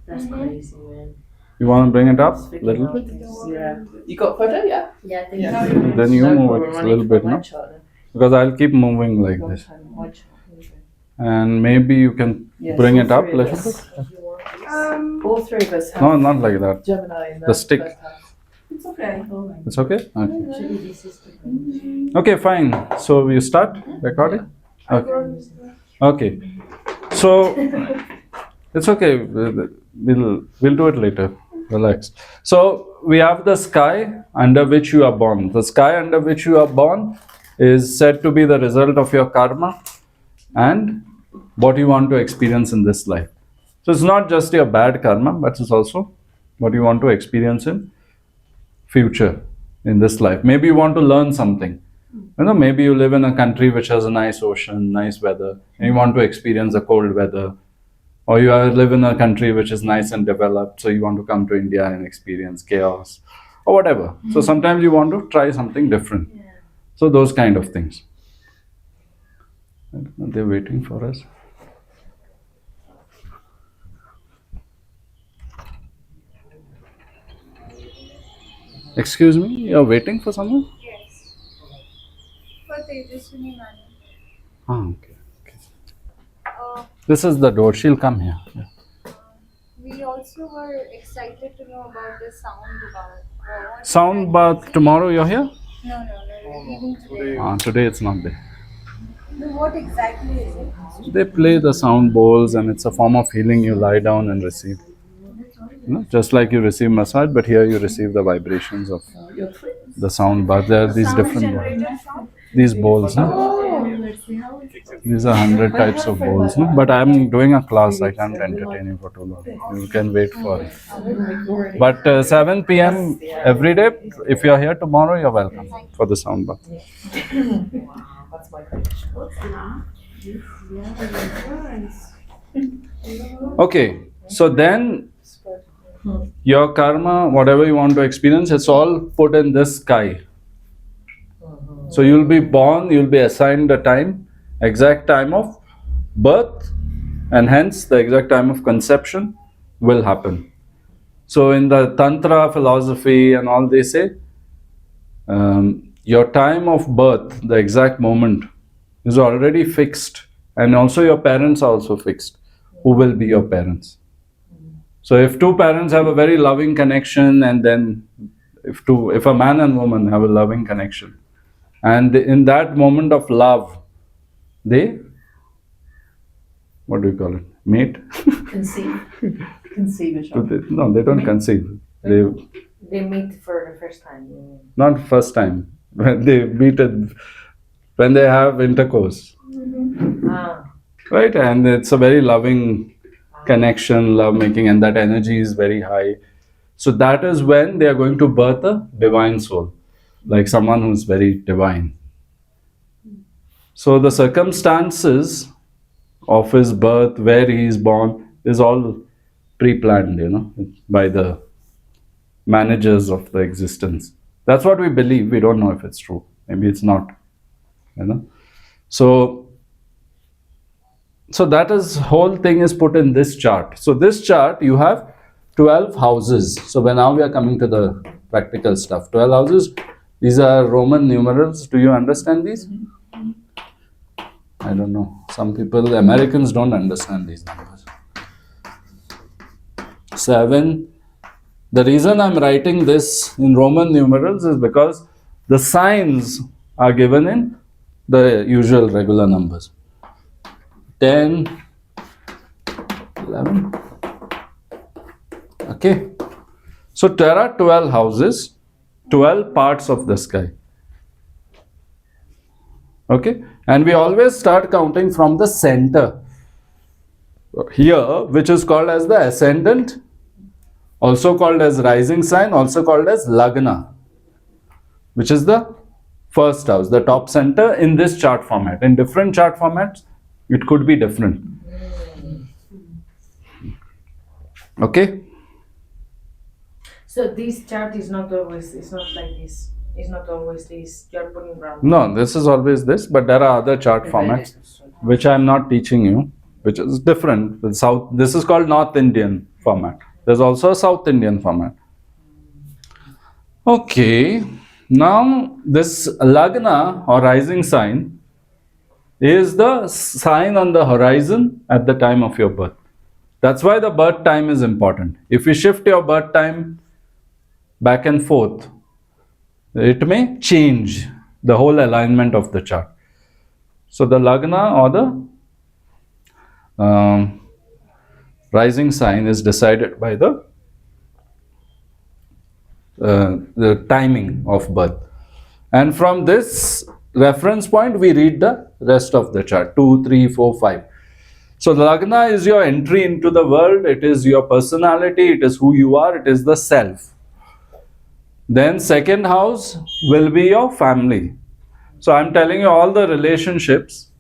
That's crazy, man. You want to bring it up a little bit? Yeah. You got a photo? Yeah. Yeah. I think Yeah. Then you No move problem, it I a need little to bit, put my no? chart then. Because I'll keep moving like Long this. time, my chart. And maybe you can Yes, bring all it up three a of little us. bit. All three of us have No, not like that. Gemini in The stick. first house. It's okay. It's okay? Okay. Okay, fine. So you start recording? Okay. Okay. So it's okay. We'll do it later. Relax. So we have the sky under which you are born. The sky under which you are born is said to be the result of your karma and what you want to experience in this life. So it's not just your bad karma, but it's also what you want to experience in future, in this life. Maybe you want to learn something. Maybe you live in a country which has a nice ocean, nice weather, and you want to experience the cold weather. Or you live in a country which is nice and developed, so you want to come to India and experience chaos or whatever. So sometimes you want to try something different. So those kind of things. They're waiting for us. Excuse me, you're waiting for someone? Yes. For Tejaswini Madam. Okay. This is the door. She'll come here. Yeah. We also were excited to know about the sound bath. Sound bath tomorrow. You're here? No, we're leaving today. Today it's not there. No, what exactly is it? They play the sound bowls, and it's a form of healing. You lie down and receive. Just like you receive massage, but here you receive the vibrations of the sound bath. There are these different bowls. These bowls. These are 100 types of bowls. But I'm doing a class. I can't entertain you for too long. You can wait for it. But 7 p.m. every day. If you're here tomorrow, you're welcome for the sound bath. That's my question. Okay. So then your karma, whatever you want to experience, it's all put in this sky. So you'll be born, you'll be assigned the time, exact time of birth, and hence the exact time of conception will happen. So in the Tantra philosophy and all, they say your time of birth, the exact moment, is already fixed, and also your parents are also fixed. Who will be your parents? So if two parents have a very loving connection, and then if a man and woman have a loving connection, and in that moment of love, they, what do you call it? Mate? Conceive. Conceive. No, they don't conceive. They meet for the first time. Not first time. When they meet it, when they have intercourse. Right? And it's a very loving connection, love making, and that energy is very high. So that is when they are going to birth a divine soul, like someone who's very divine. So the circumstances of his birth, where he is born, is all pre-planned, by the managers of the existence. That's what we believe. We don't know if it's true. Maybe it's not. So that whole thing is put in this chart. So this chart, you have 12 houses. So now we are coming to the practical stuff. 12 houses. These are Roman numerals. Do you understand these? I don't know. Some people, Americans, don't understand these numbers. 7. The reason I'm writing this in Roman numerals is because the signs are given in the usual regular numbers. 10, 11. Okay. So there are 12 houses, 12 parts of the sky. Okay. And we always start counting from the center here, which is called as the ascendant, also called as rising sign, also called as Lagna, which is the first house, the top center in this chart format. In different chart formats, it could be different. Okay? So this chart is not always, it's not like this. It's not always this. You're putting round. No, this is always this, but there are other chart formats which I am not teaching you, which is different. This is called North Indian format. There's also a South Indian format. Okay, now this Lagna or rising sign is the sign on the horizon at the time of your birth. That's why the birth time is important. If you shift your birth time back and forth, it may change the whole alignment of the chart. So the Lagna or the rising sign is decided by the timing of birth. And from this reference point, we read the rest of the chart 2, 3, 4, 5. So, Lagna is your entry into the world, it is your personality, it is who you are, it is the self. Then, second house will be your family. So, I'm telling you all the relationships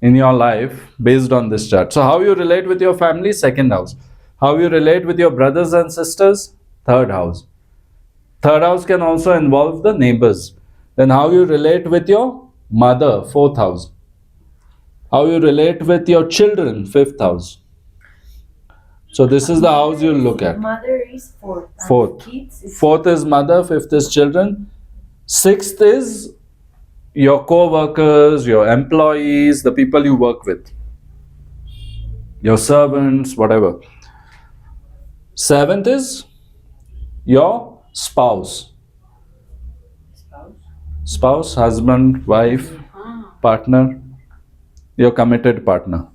in your life based on this chart. So, how you relate with your family, second house. How you relate with your brothers and sisters, third house. Third house can also involve the neighbors. Then how you relate with your mother, fourth house. How you relate with your children, fifth house. So this is the house you look at. Mother is fourth. And Fourth. Kids is Fourth is mother, fifth is children. Sixth is your co-workers, your employees, the people you work with. Your servants, whatever. Seventh is your spouse. Spouse, husband, wife, partner, your committed partner.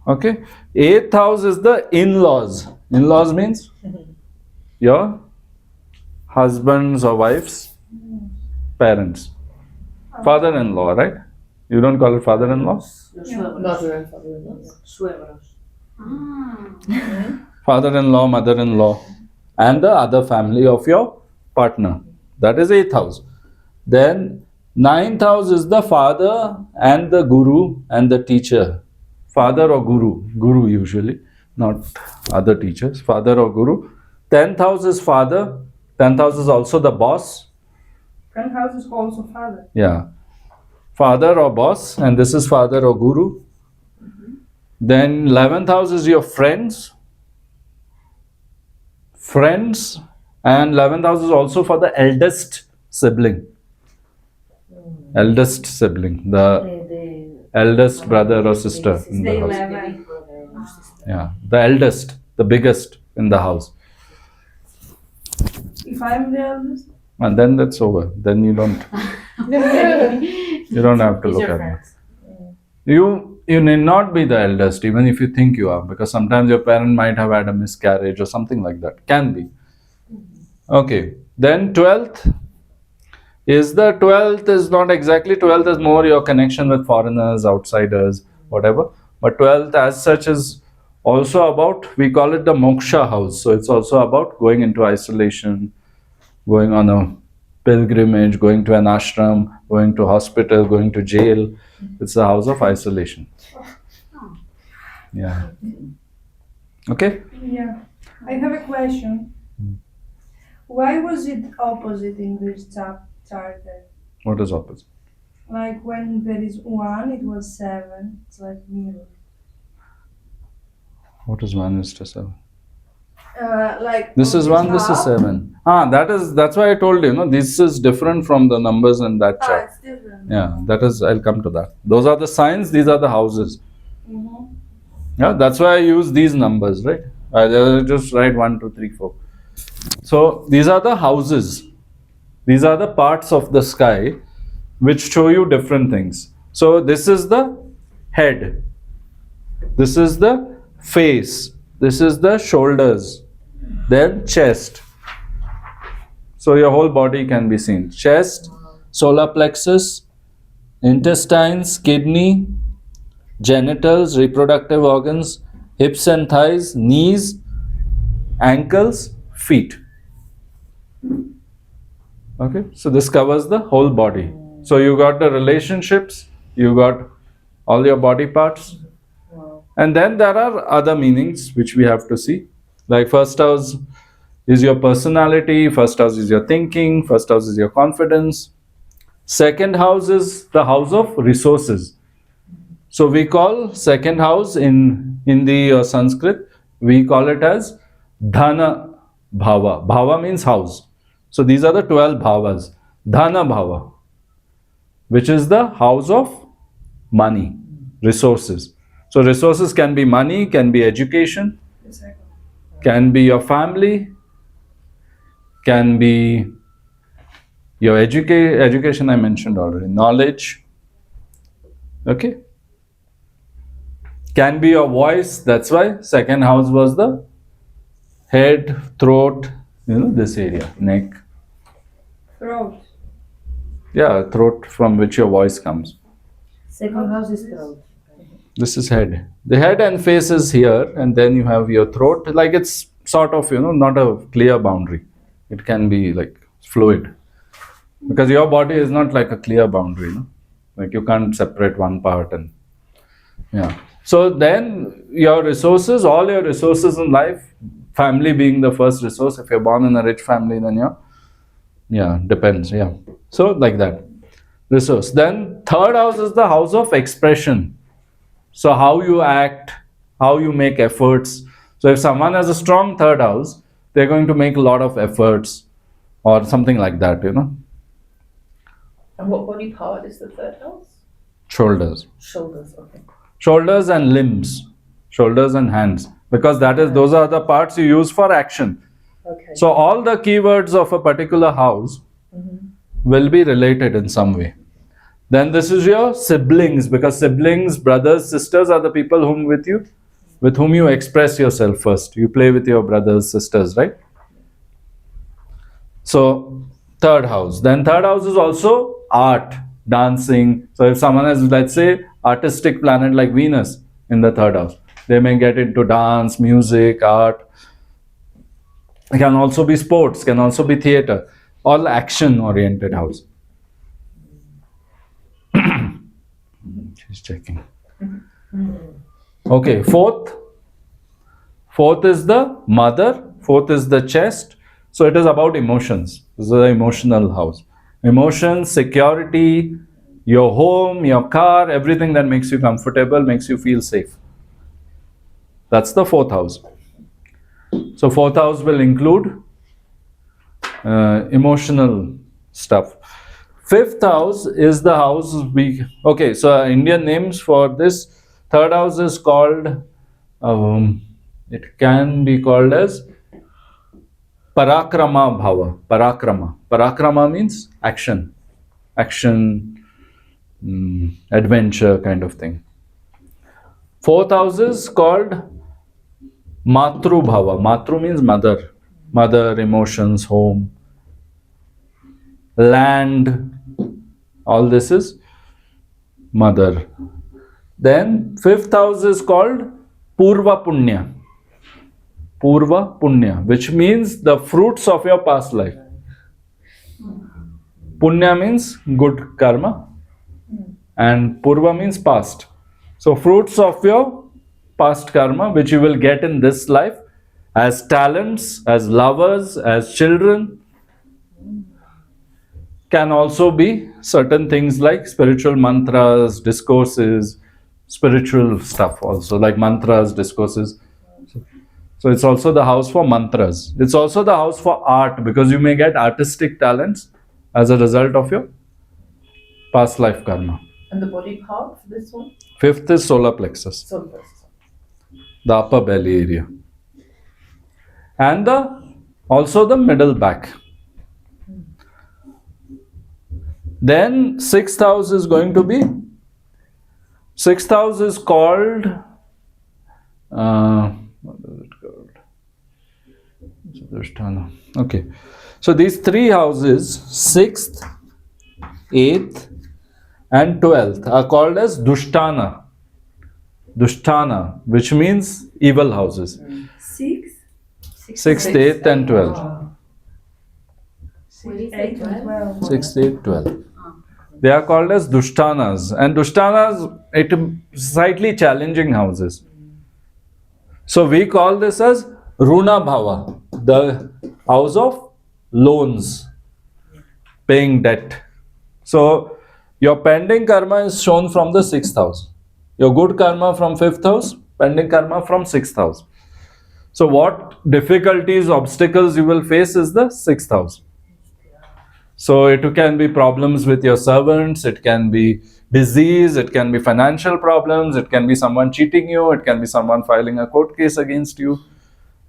Okay. Eighth house is the in-laws. In-laws means your husband's or wife's parents. Father-in-law, right? You don't call it father-in-law? los suegros. Mother and father-in-law. Suegros. Father-in-law, mother-in-law, and the other family of your partner. That is eighth house. Then ninth house is the father and the guru and the teacher. Father or guru. Guru usually, not other teachers. Father or guru. 10th house is father. 10th house is also the boss. 10th house is also father. Yeah. Father or boss, and this is father or guru. Then 11th house is your friends. Friends, and 11th house is also for the eldest sibling. Eldest sibling, the eldest brother or sister in the house. 11. Yeah, the eldest, the biggest in the house. If I'm the eldest, And then that's over. Then you don't have to Is look your at friend? it. You need not be the eldest, even if you think you are, because sometimes your parent might have had a miscarriage or something like that. Can be. Okay. Then 12th is not exactly 12th, is more your connection with foreigners, outsiders, whatever. But 12th as such is also about, we call it the moksha house. So it's also about going into isolation, going on a pilgrimage, going to an ashram, going to hospital, going to jail. It's the house of isolation. Yeah. Okay? yeah. I have a question. Why was it opposite in this chart then? What is opposite? Like when there is 1, it was 7. It's like mirror. What is 1 is to 7? Like This is 1, this is 7. That's why I told you, this is different from the numbers in that chart. it's different. Yeah, I'll come to that. Those are the signs, these are the houses. Mm-hmm. Yeah, that's why I use these numbers, right? I just write 1, 2, 3, 4. So these are the houses. These are the parts of the sky which show you different things. So this is the head. This is the face. This is the shoulders. Then chest. So your whole body can be seen. Chest, solar plexus, intestines, kidney, genitals, reproductive organs, hips and thighs, knees, ankles, feet. Okay, so this covers the whole body. So you got the relationships, you got all your body parts, and then there are other meanings which we have to see. Like first house is your personality, first house is your thinking, first house is your confidence. Second house is the house of resources. So we call second house in the Sanskrit, we call it as Dhana Bhava. Bhava means house. So these are the 12 bhavas. Dhana Bhava, which is the house of money, resources. So resources can be money, can be education, can be your family, can be your education I mentioned already, knowledge, okay? Can be your voice, that's why second house was the head, throat, this area, neck. Throat. Yeah, throat from which your voice comes. Second house is throat. This is head. The head and face is here, and then you have your throat. Like it's sort of, not a clear boundary. It can be like fluid. Because your body is not like a clear boundary, Like you can't separate one part and, yeah. So then your resources, all your resources in life, family being the first resource. If you're born in a rich family, then depends, yeah. So like that, resource. Then third house is the house of expression. So how you act, how you make efforts. So if someone has a strong third house, they're going to make a lot of efforts or something like that, And what body part is the third house? Shoulders. Shoulders, okay. Shoulders and limbs, shoulders and hands, because those are the parts you use for action. Okay. So all the keywords of a particular house will be related in some way. Then this is your siblings, because siblings, brothers, sisters are the people with whom you express yourself first. You play with your brothers, sisters, right? So third house. Then third house is also art, dancing. So if someone has, let's say, artistic planet like Venus in the third house, they may get into dance, music, art. It can also be sports, can also be theater, all action-oriented house. She's checking. Okay, fourth is the mother, fourth is the chest. So it is about emotions. This is the emotional house. Emotions, security, your home, your car, everything that makes you comfortable, makes you feel safe. That's the fourth house. So fourth house will include emotional stuff. Fifth house is the house so Indian names for this third house is called, it can be called as Parakrama Bhava. Parakrama means action, adventure kind of thing. Fourth house is called Matru Bhava. Matru means mother, emotions, home, land. All this is mother. Then fifth house is called Purva Punya. Purva Punya, which means the fruits of your past life. Punya means good karma and Purva means past. So fruits of your past karma, which you will get in this life as talents, as lovers, as children. Can also be certain things like spiritual mantras, discourses, spiritual stuff also, like mantras, discourses. So it's also the house for mantras. It's also the house for art, because you may get artistic talents as a result of your past life karma. And the body part for this one? Fifth is solar plexus, Solar plexus. the upper belly area. And also the middle back. Then sixth house is going to be, sixth house is called, what is it called? Okay. So these three houses, 6th, 8th and 12th are called as Dushtana. Dushtana, which means evil houses. 6, 6th, 8th and 12th. 8, 12. 6th, 8th, 12th. They are called as Dushtanas. And Dushtanas, it is slightly challenging houses. So we call this as Runa Bhava, the house of loans, paying debt. So your pending karma is shown from the 6th house. Your good karma from 5th house, pending karma from 6th house. So what difficulties, obstacles you will face is the 6th house. So it can be problems with your servants, it can be disease, it can be financial problems, it can be someone cheating you, it can be someone filing a court case against you,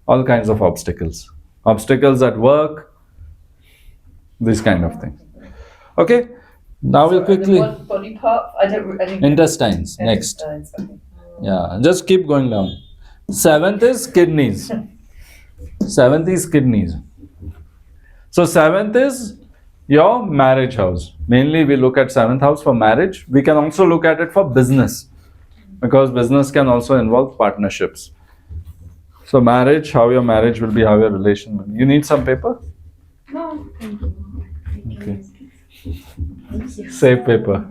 all kinds of obstacles. Obstacles at work, these kind of things. Okay, now we'll quickly. Body part? I didn't Intestines, next. Okay. Yeah, just keep going down. 7th is kidneys. 7th is kidneys. So 7th is your marriage house. Mainly we look at 7th house for marriage. We can also look at it for business, because business can also involve partnerships. So marriage, how your marriage will be, how your relation will be. You need some paper? No, thank you. Okay. Save paper.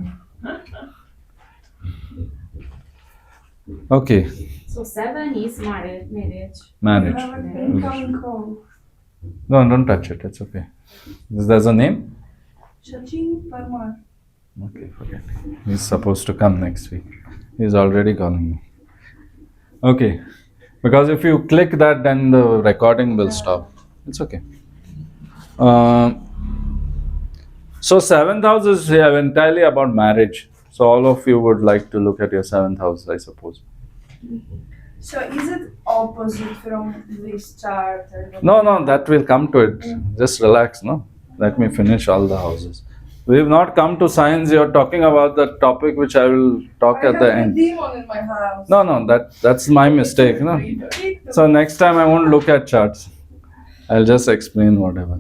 Okay, So 7 is marriage. I marriage. have an incoming call. No, don't touch it. It's okay. There's a name? Shachin Parmar. Okay, forget. He's supposed to come next week. He's already calling me. Okay, because if you click that, then the recording will stop. It's okay. So 7th house is entirely about marriage. So all of you would like to look at your 7th house, I suppose. So is it opposite from this chart? Or No, that will come to it. Just relax, no? Let me finish all the houses. We've not come to science. You're talking about the topic which I will talk I at the have a end. demon in my house. No, that's my mistake, no? So next time I won't look at charts. I'll just explain whatever.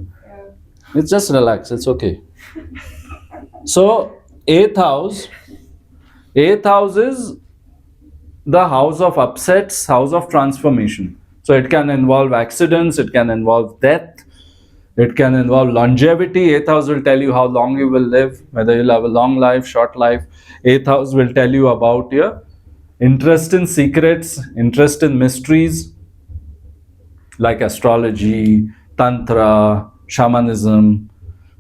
It's just relax. It's okay. So 8th house is the house of upsets, house of transformation. So it can involve accidents, it can involve death, it can involve longevity. 8th house will tell you how long you will live, whether you'll have a long life, short life. 8th house will tell you about your interest in secrets, interest in mysteries, like astrology, tantra, shamanism.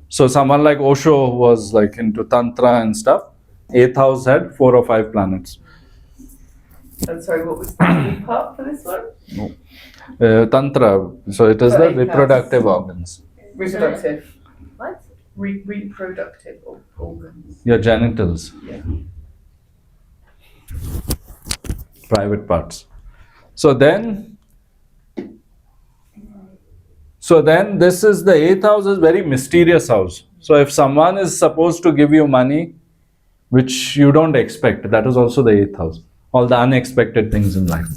So someone like Osho who was like into tantra and stuff. 8th house had 4 or 5 planets. I'm sorry, what was the body part for this one? Tantra, so it is For the 8th house. reproductive organs, Reproductive. What? Reproductive organs. your genitals, Yeah. private parts. So then this is the 8th house is very mysterious house. So if someone is supposed to give you money which you don't expect, that is also the 8th house. All the unexpected things in life.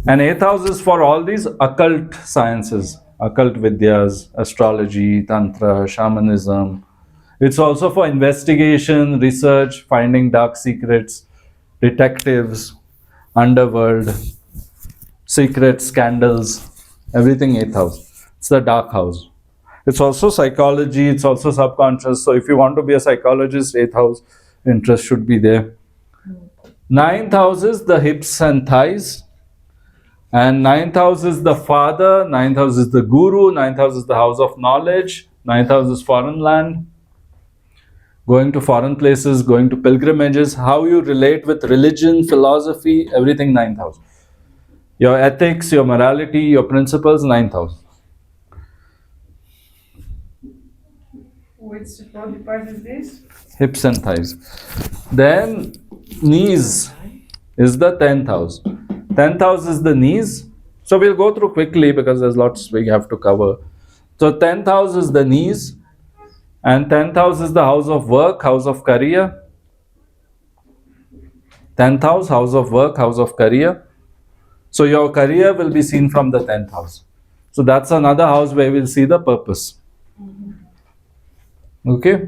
And 8th house is for all these occult sciences, occult vidyas, astrology, tantra, shamanism. It's also for investigation, research, finding dark secrets, detectives, underworld, secrets, scandals, everything 8th house. It's the dark house. It's also psychology, it's also subconscious. So if you want to be a psychologist, 8th house interest should be there. 9th house is the hips and thighs. And 9th house is the father, 9th house is the guru, 9th house is the house of knowledge, 9th house is foreign land, going to foreign places, going to pilgrimages, how you relate with religion, philosophy, everything 9th house. Your ethics, your morality, your principles, 9th house. Which body part is this? Hips and thighs. Then knees is the 10th house. 10th house is the knees. So we'll go through quickly because there's lots we have to cover. So 10th house is the knees, and 10th house is the house of work, house of career. 10th house, house of work, house of career. So your career will be seen from the 10th house. So that's another house where we'll see the purpose. Okay?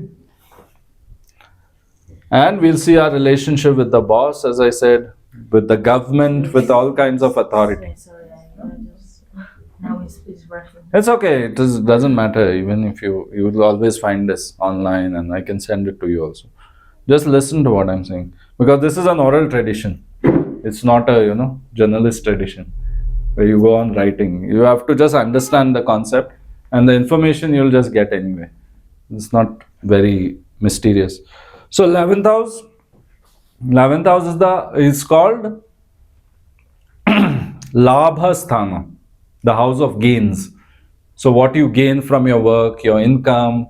And we'll see our relationship with the boss, as I said, with the government, with all kinds of authority. Sorry, now it's rushing. It's okay. Doesn't matter. Even if you will always find this online, and I can send it to you also. Just listen to what I'm saying, because this is an oral tradition. It's not a journalist tradition where you go on writing. You have to just understand the concept, and the information you'll just get anyway. It's not very mysterious. So 11th house 11th house is called Labha Sthana, the house of gains. So what you gain from your work, your income,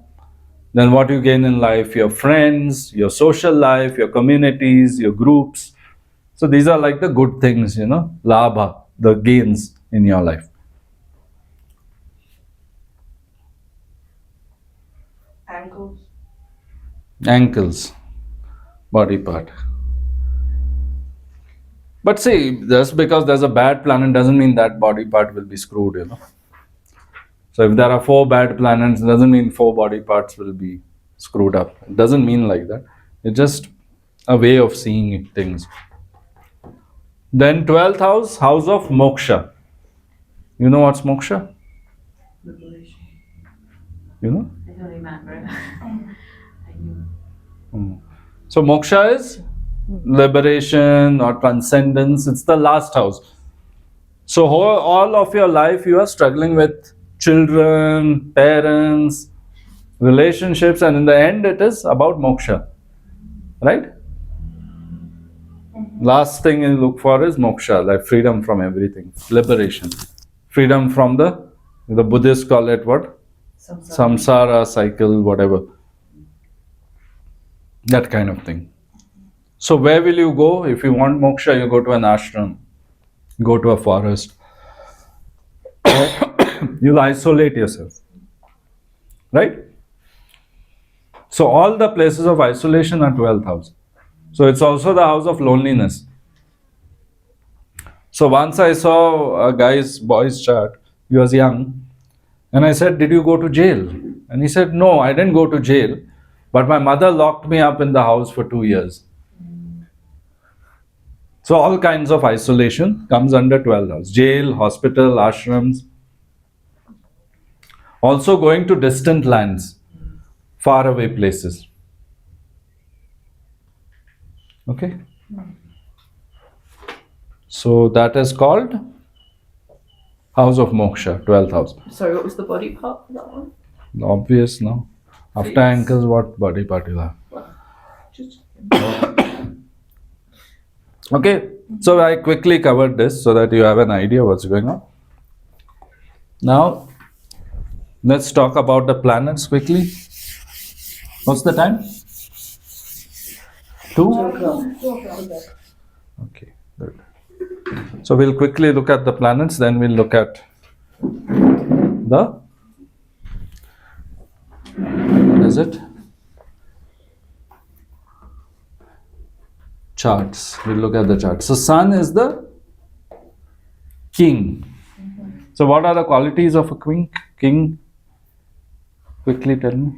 then what you gain in life, your friends, your social life, your communities, your groups. So these are like the good things, labha, the gains in your life. Ankles. Ankles, body part. But see, just because there's a bad planet doesn't mean that body part will be screwed. So if there are 4 bad planets, doesn't mean 4 body parts will be screwed up. It doesn't mean like that. It's just a way of seeing things. Then 12th house, house of moksha. You know what's moksha? Liberation. You know? I don't remember. I knew. So moksha is liberation or transcendence. It's the last house. So all of your life you are struggling with children, parents, relationships, and in the end it is about moksha. Right? Last thing you look for is moksha, like freedom from everything, liberation. Freedom from the Buddhists call it what? Samsara cycle, whatever. That kind of thing. So where will you go? If you want moksha, you go to an ashram, go to a forest. You'll isolate yourself. Right? So all the places of isolation are 12th house. So it's also the house of loneliness. So once I saw a boy's chart, he was young, and I said, "Did you go to jail?" And he said, "No, I didn't go to jail, but my mother locked me up in the house for 2 years." So all kinds of isolation comes under 12th house. Jail, hospital, ashrams. Also going to distant lands, far away places. Okay? So that is called house of moksha, 12th house. Sorry, what was the body part for that one? Obvious, no? After Feet. ankles, what body part you have? Just Okay, so I quickly covered this so that you have an idea what's going on. Now, let's talk about the planets quickly. What's the time? 2? Okay, good. So we'll quickly look at the planets, then we'll look at the, what is it? Charts. We'll look at the charts. So sun is the king. So what are the qualities of a king? King? Quickly tell me.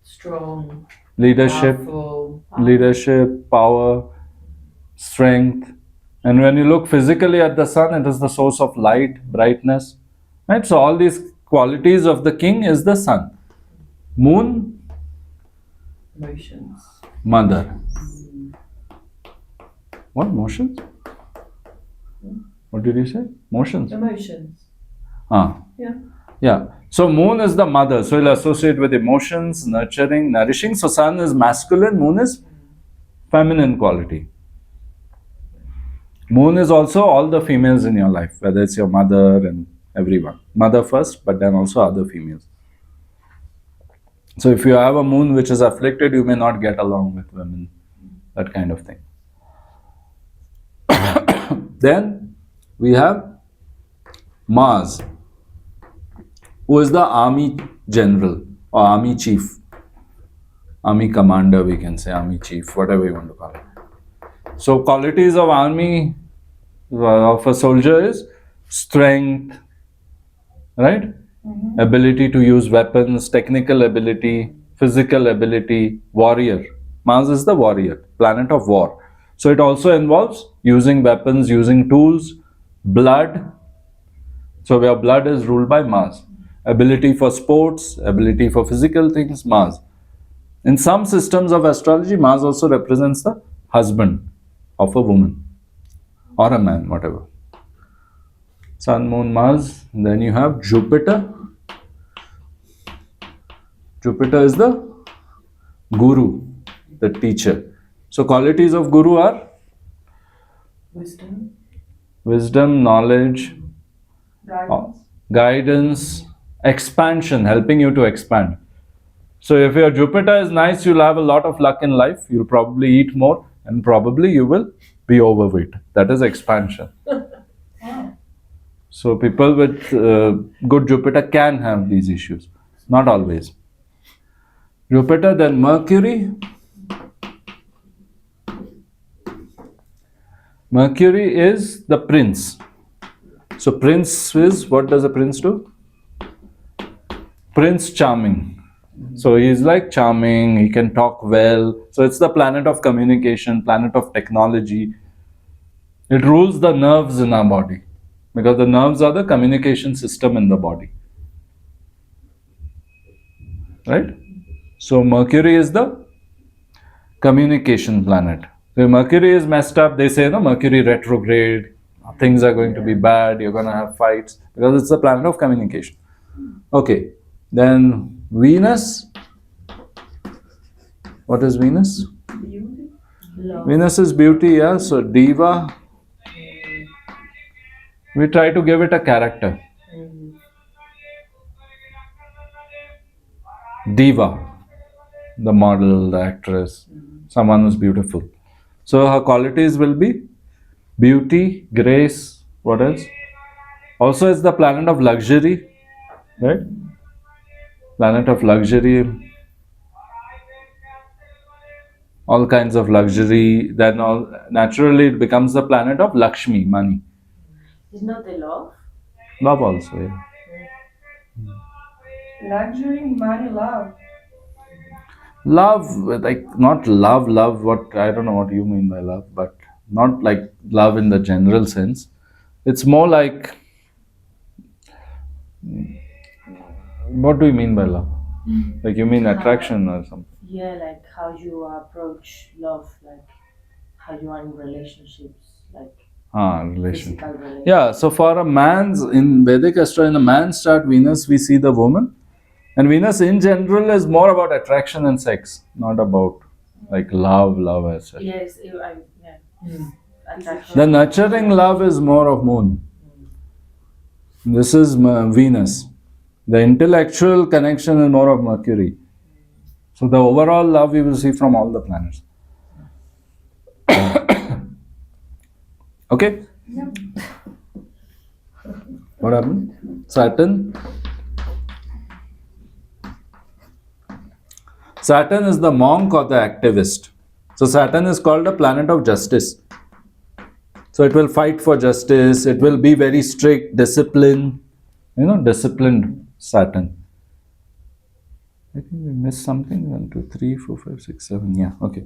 strong, Leadership, powerful. leadership, power, strength. And when you look physically at the sun, it is the source of light, brightness. Right? So all these qualities of the king is the sun. Moon, Emotions. mother. What? Motions? What did you say? Motions. Emotions. Ah. Yeah. Yeah. So moon is the mother. So it'll associate with emotions, nurturing, nourishing. So sun is masculine, moon is feminine quality. Moon is also all the females in your life, whether it's your mother and everyone. Mother first, but then also other females. So if you have a moon which is afflicted, you may not get along with women. That kind of thing. Then we have Mars, who is the army general or army chief, army commander, we can say, army chief, whatever you want to call it. So qualities of army, of a soldier is strength, right? Ability to use weapons, technical ability, physical ability, warrior. Mars is the warrior, planet of war. So it also involves using weapons, using tools, blood. So where blood is ruled by Mars. Ability for sports, ability for physical things, Mars. In some systems of astrology, Mars also represents the husband of a woman or a man, whatever. Sun, Moon, Mars. Then you have Jupiter. Jupiter is the guru. the teacher. So qualities of Guru are wisdom, knowledge, Guidance. guidance, expansion, helping you to expand. So if your Jupiter is nice, you'll have a lot of luck in life. You'll probably eat more and probably you will be overweight. That is expansion. So people with good Jupiter can have these issues. Not always. Jupiter, then Mercury. Mercury is the prince. So prince is, what does a prince do? Prince charming. So he's like charming, he can talk well. So it's the planet of communication, planet of technology. It rules the nerves in our body because the nerves are the communication system in the body. Right? So Mercury is the communication planet. So if Mercury is messed up, they say, no, Mercury retrograde, things are going to be bad, you're going to have fights because it's the planet of communication. Okay, then Venus. What is Venus? Venus is beauty, yeah. So Diva. We try to give it a character. Diva, the model, the actress, someone who's beautiful. So her qualities will be beauty, grace, what else? Also, it's the planet of luxury, right? Planet of luxury, all kinds of luxury. Then all naturally it becomes the planet of Lakshmi, money. It's not the love. Love also, yeah. Luxury, money, love. Love, like not love, what I don't know what you mean by love, but not like love in the general sense. It's more like, what do you mean by love? Like you mean attraction or something? Yeah, like how you approach love, like how you are in relationships, like Relation. physical relationships. Yeah, so for a man's, in Vedic astro, in a man's chart, Venus, we see the woman. And Venus in general is more about attraction and sex, not about like love as such. Yes, attraction. The nurturing love is more of moon. This is Venus. The intellectual connection is more of Mercury. So the overall love we will see from all the planets. Okay? Yep. What happened? Saturn. Saturn is the monk or the activist. So Saturn is called a planet of justice. So it will fight for justice, it will be very strict, disciplined, disciplined Saturn. I think we missed something. 1, 2, 3, 4, 5, 6, 7. Yeah, okay.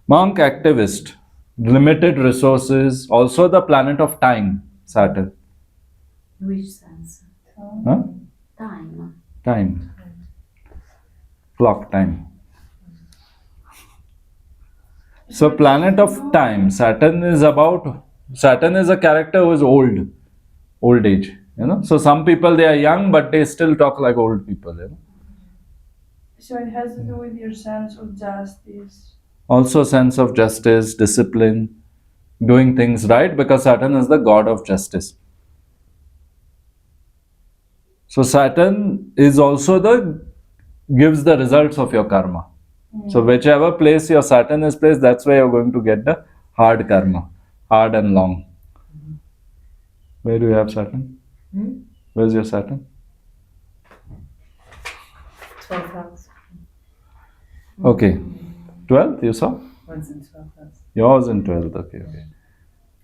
Monk activist, limited resources, also the planet of time, Saturn. Which sense? Huh? Time. Time. Clock time. So planet of time, Saturn is a character who is old age, So some people, they are young, but they still talk like old people, So it has to do with your sense of justice. Also sense of justice, discipline, doing things right, because Saturn is the god of justice. So Saturn is also gives the results of your karma. So whichever place your Saturn is placed, that's where you're going to get the hard karma, hard and long. Where do you have Saturn? Where's your Saturn? 12th house. Okay. 12th, you saw? One's in 12th house. Yours in 12th, okay.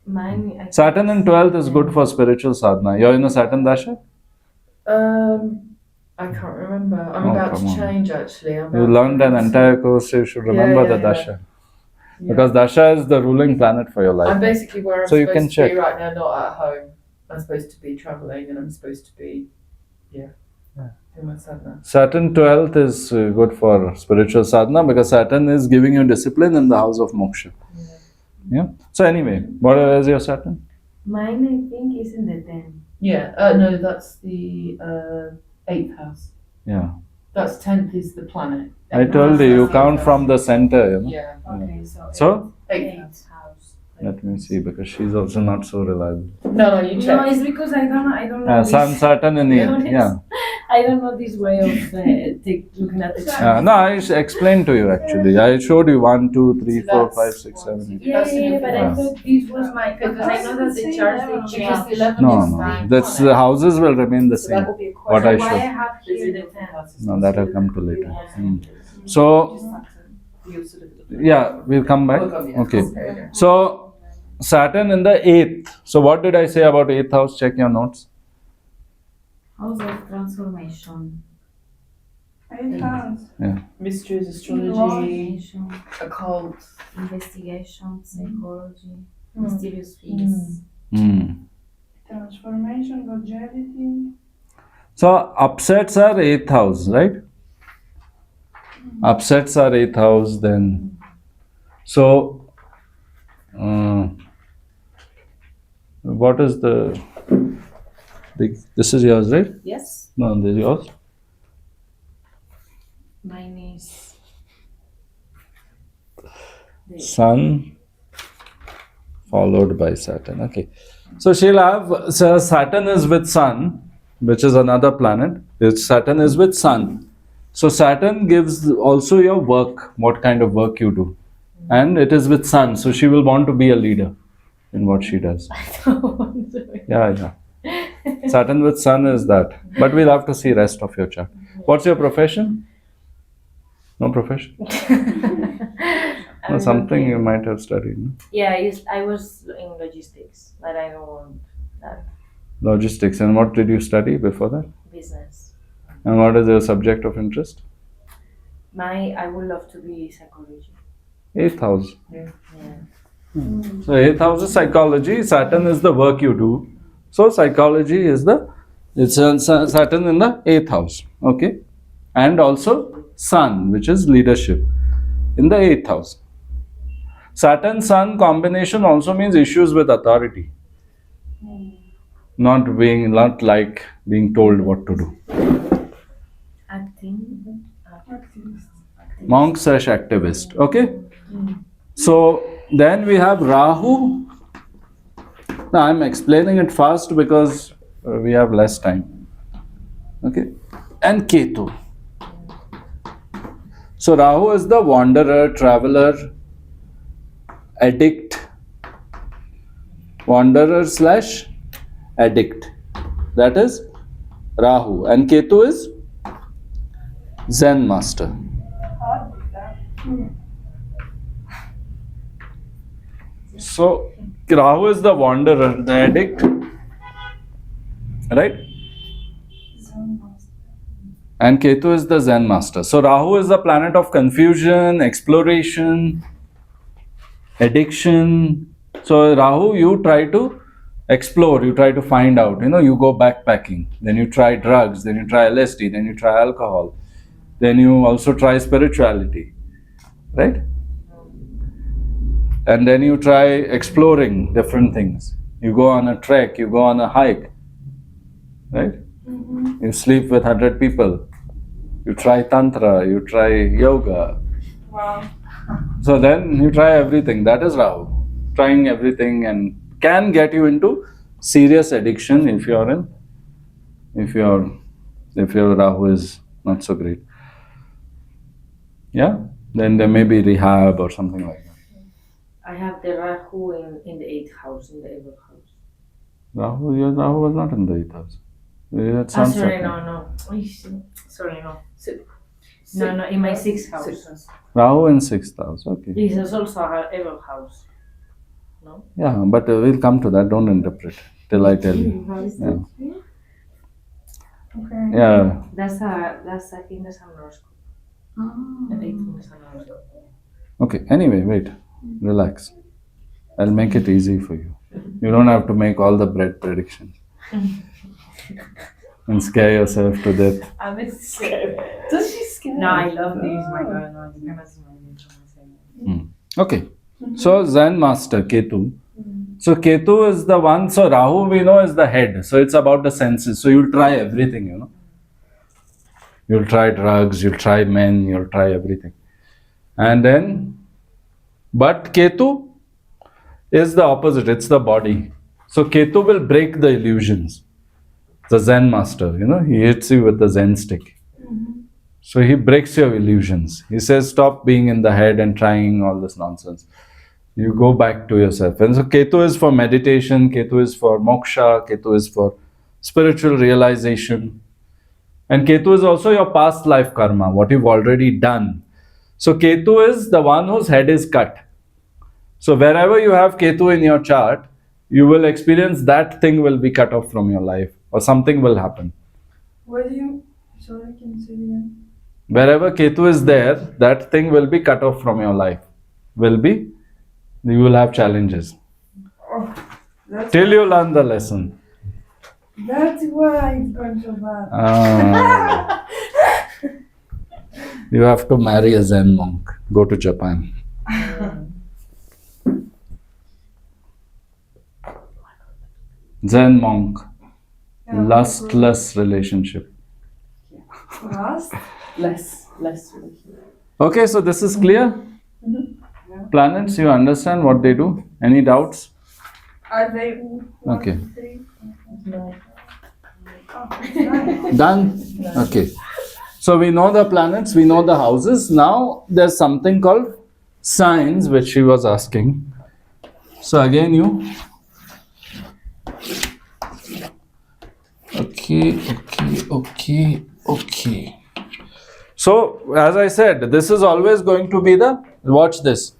Mine, I Saturn in 12th is good for spiritual sadhana. You're in a Saturn dasha? I can't remember. I'm Oh, about come to on. change actually. You learned an entire course, you should remember Yeah, the yeah. dasha. Because dasha is the ruling planet for your life. I'm basically where I'm So you supposed can to check. be right now, not at home. I'm supposed to be travelling and I'm supposed to be, doing my sadhana. Saturn 12th is good for spiritual sadhana because Saturn is giving you discipline in the house of moksha. Yeah. So anyway, what is your Saturn? Mine, I think, is in the 10. Yeah, no, that's the 8th house. Yeah. That's 10th is the planet. I told you, you count from the center, you know. Yeah. Okay, so. So? 8th. House. Let me see, because she's also not so reliable. No, you check. No, it's because I don't know. Sun, this. Saturn in To be 8th, honest, yeah. I don't know this way of looking at the chart. No, I explained to you actually. I showed you 1, 2, 3, So 4, that's 5, 6, 7, 8. Yeah, but I Yeah. thought this was my, because I know that the charts they Because change. the 11th No, is no. fine. That's the houses will remain the So same. that will be a What So I why I showed. have here the 10. No, that will come to later. So, yeah, we'll come back. Okay. So, Saturn in the 8th. So, what did I say about 8th house? Check your notes. House of transformation. 8 house. Mysteries, astrology, Transformation, occult. investigation, psychology, mysterious things. Transformation, longevity. So, upsets are 8th house, right? Upsets are 8th house then. So, what is the this is yours, right? Yes. No, this is yours. Mine is Sun followed by Saturn. Okay. So she'll have, so Saturn is with Sun, which is another planet. Saturn is with Sun. So Saturn gives also your work, what kind of work you do. And it is with Sun. So she will want to be a leader in what she does. Yeah. Saturn with Sun is that. But we'll have to see rest of your chart. What's your profession? No profession? No, something you might have studied. No? Yeah, I was in logistics, but I don't want that Logistics. And what did you study before that? business. And what is your subject of interest? I would love to be psychology. 8th house. Yeah. So 8th house is psychology. Saturn is the work you do. So psychology is Saturn in the 8th house. Okay. And also Sun, which is leadership, in the 8th house. Saturn-Sun combination also means issues with authority. Not like being told what to do. Acting. Monk/activist. Okay. So then we have Rahu. Now I'm explaining it fast because we have less time. Okay. And Ketu. So Rahu is the wanderer, traveler, addict, wanderer/addict. That is Rahu. And Ketu is Zen master. So Rahu is the wanderer, the addict, right? And Ketu is the Zen master. So Rahu is the planet of confusion, exploration, addiction. So Rahu, you try to explore, you try to find out. You go backpacking, then you try drugs, then you try LSD, then you try alcohol, then you also try spirituality, right? And then you try exploring different things. You go on a trek, you go on a hike, right? You sleep with 100 people. You try tantra, you try yoga. Wow. So then you try everything. That is Rahu. Trying everything and can get you into serious addiction if your Rahu is not so great. Yeah? Then there may be rehab or something like that. I have the Rahu in the 8th house, in the evil house. Your Rahu was not in the 8th house. That Sorry, sounds okay. no. Sorry, no. No, in my 6th house. Rahu in 6th house, okay. This is also an evil house. No? Yeah, but we'll come to that. Don't interpret till I tell you. Yeah. Okay. Yeah. I think that's an horoscope. The 18th is an horoscope. Okay. Anyway, wait. Relax. I'll make it easy for you. You don't have to make all the bread predictions and scare yourself to death. I'm scared. Does she scare? No, I love this. My God, no, you cannot see my name. Okay. So Zen master Ketu. So Ketu is the one. So Rahu we know is the head. So it's about the senses. So you'll try everything. You'll try drugs, you'll try men, you'll try everything. And then, but Ketu is the opposite, it's the body. So Ketu will break the illusions. The Zen master, he hits you with the Zen stick. So he breaks your illusions. He says, stop being in the head and trying all this nonsense. You go back to yourself. And so Ketu is for meditation, Ketu is for moksha, Ketu is for spiritual realization. And Ketu is also your past life karma, what you've already done. So Ketu is the one whose head is cut. So wherever you have Ketu in your chart, you will experience that thing will be cut off from your life or something will happen. What do you, sorry, can you say it again? Wherever Ketu is there, that thing will be cut off from your life. You will have challenges. Oh, that's Till you learn the lesson. That's why it's going so bad. Ah. You have to marry a Zen monk. Go to Japan. Zen monk. Lustless relationship. Last? Less relationship. Okay, so this is clear? Planets, you understand what they do? Any doubts? Are they one, Okay. 3? No. Oh, nice. Done? Okay. So we know the planets, we know the houses. Now there's something called signs, which she was asking. So again you. Okay. So as I said, this is always going to be watch this.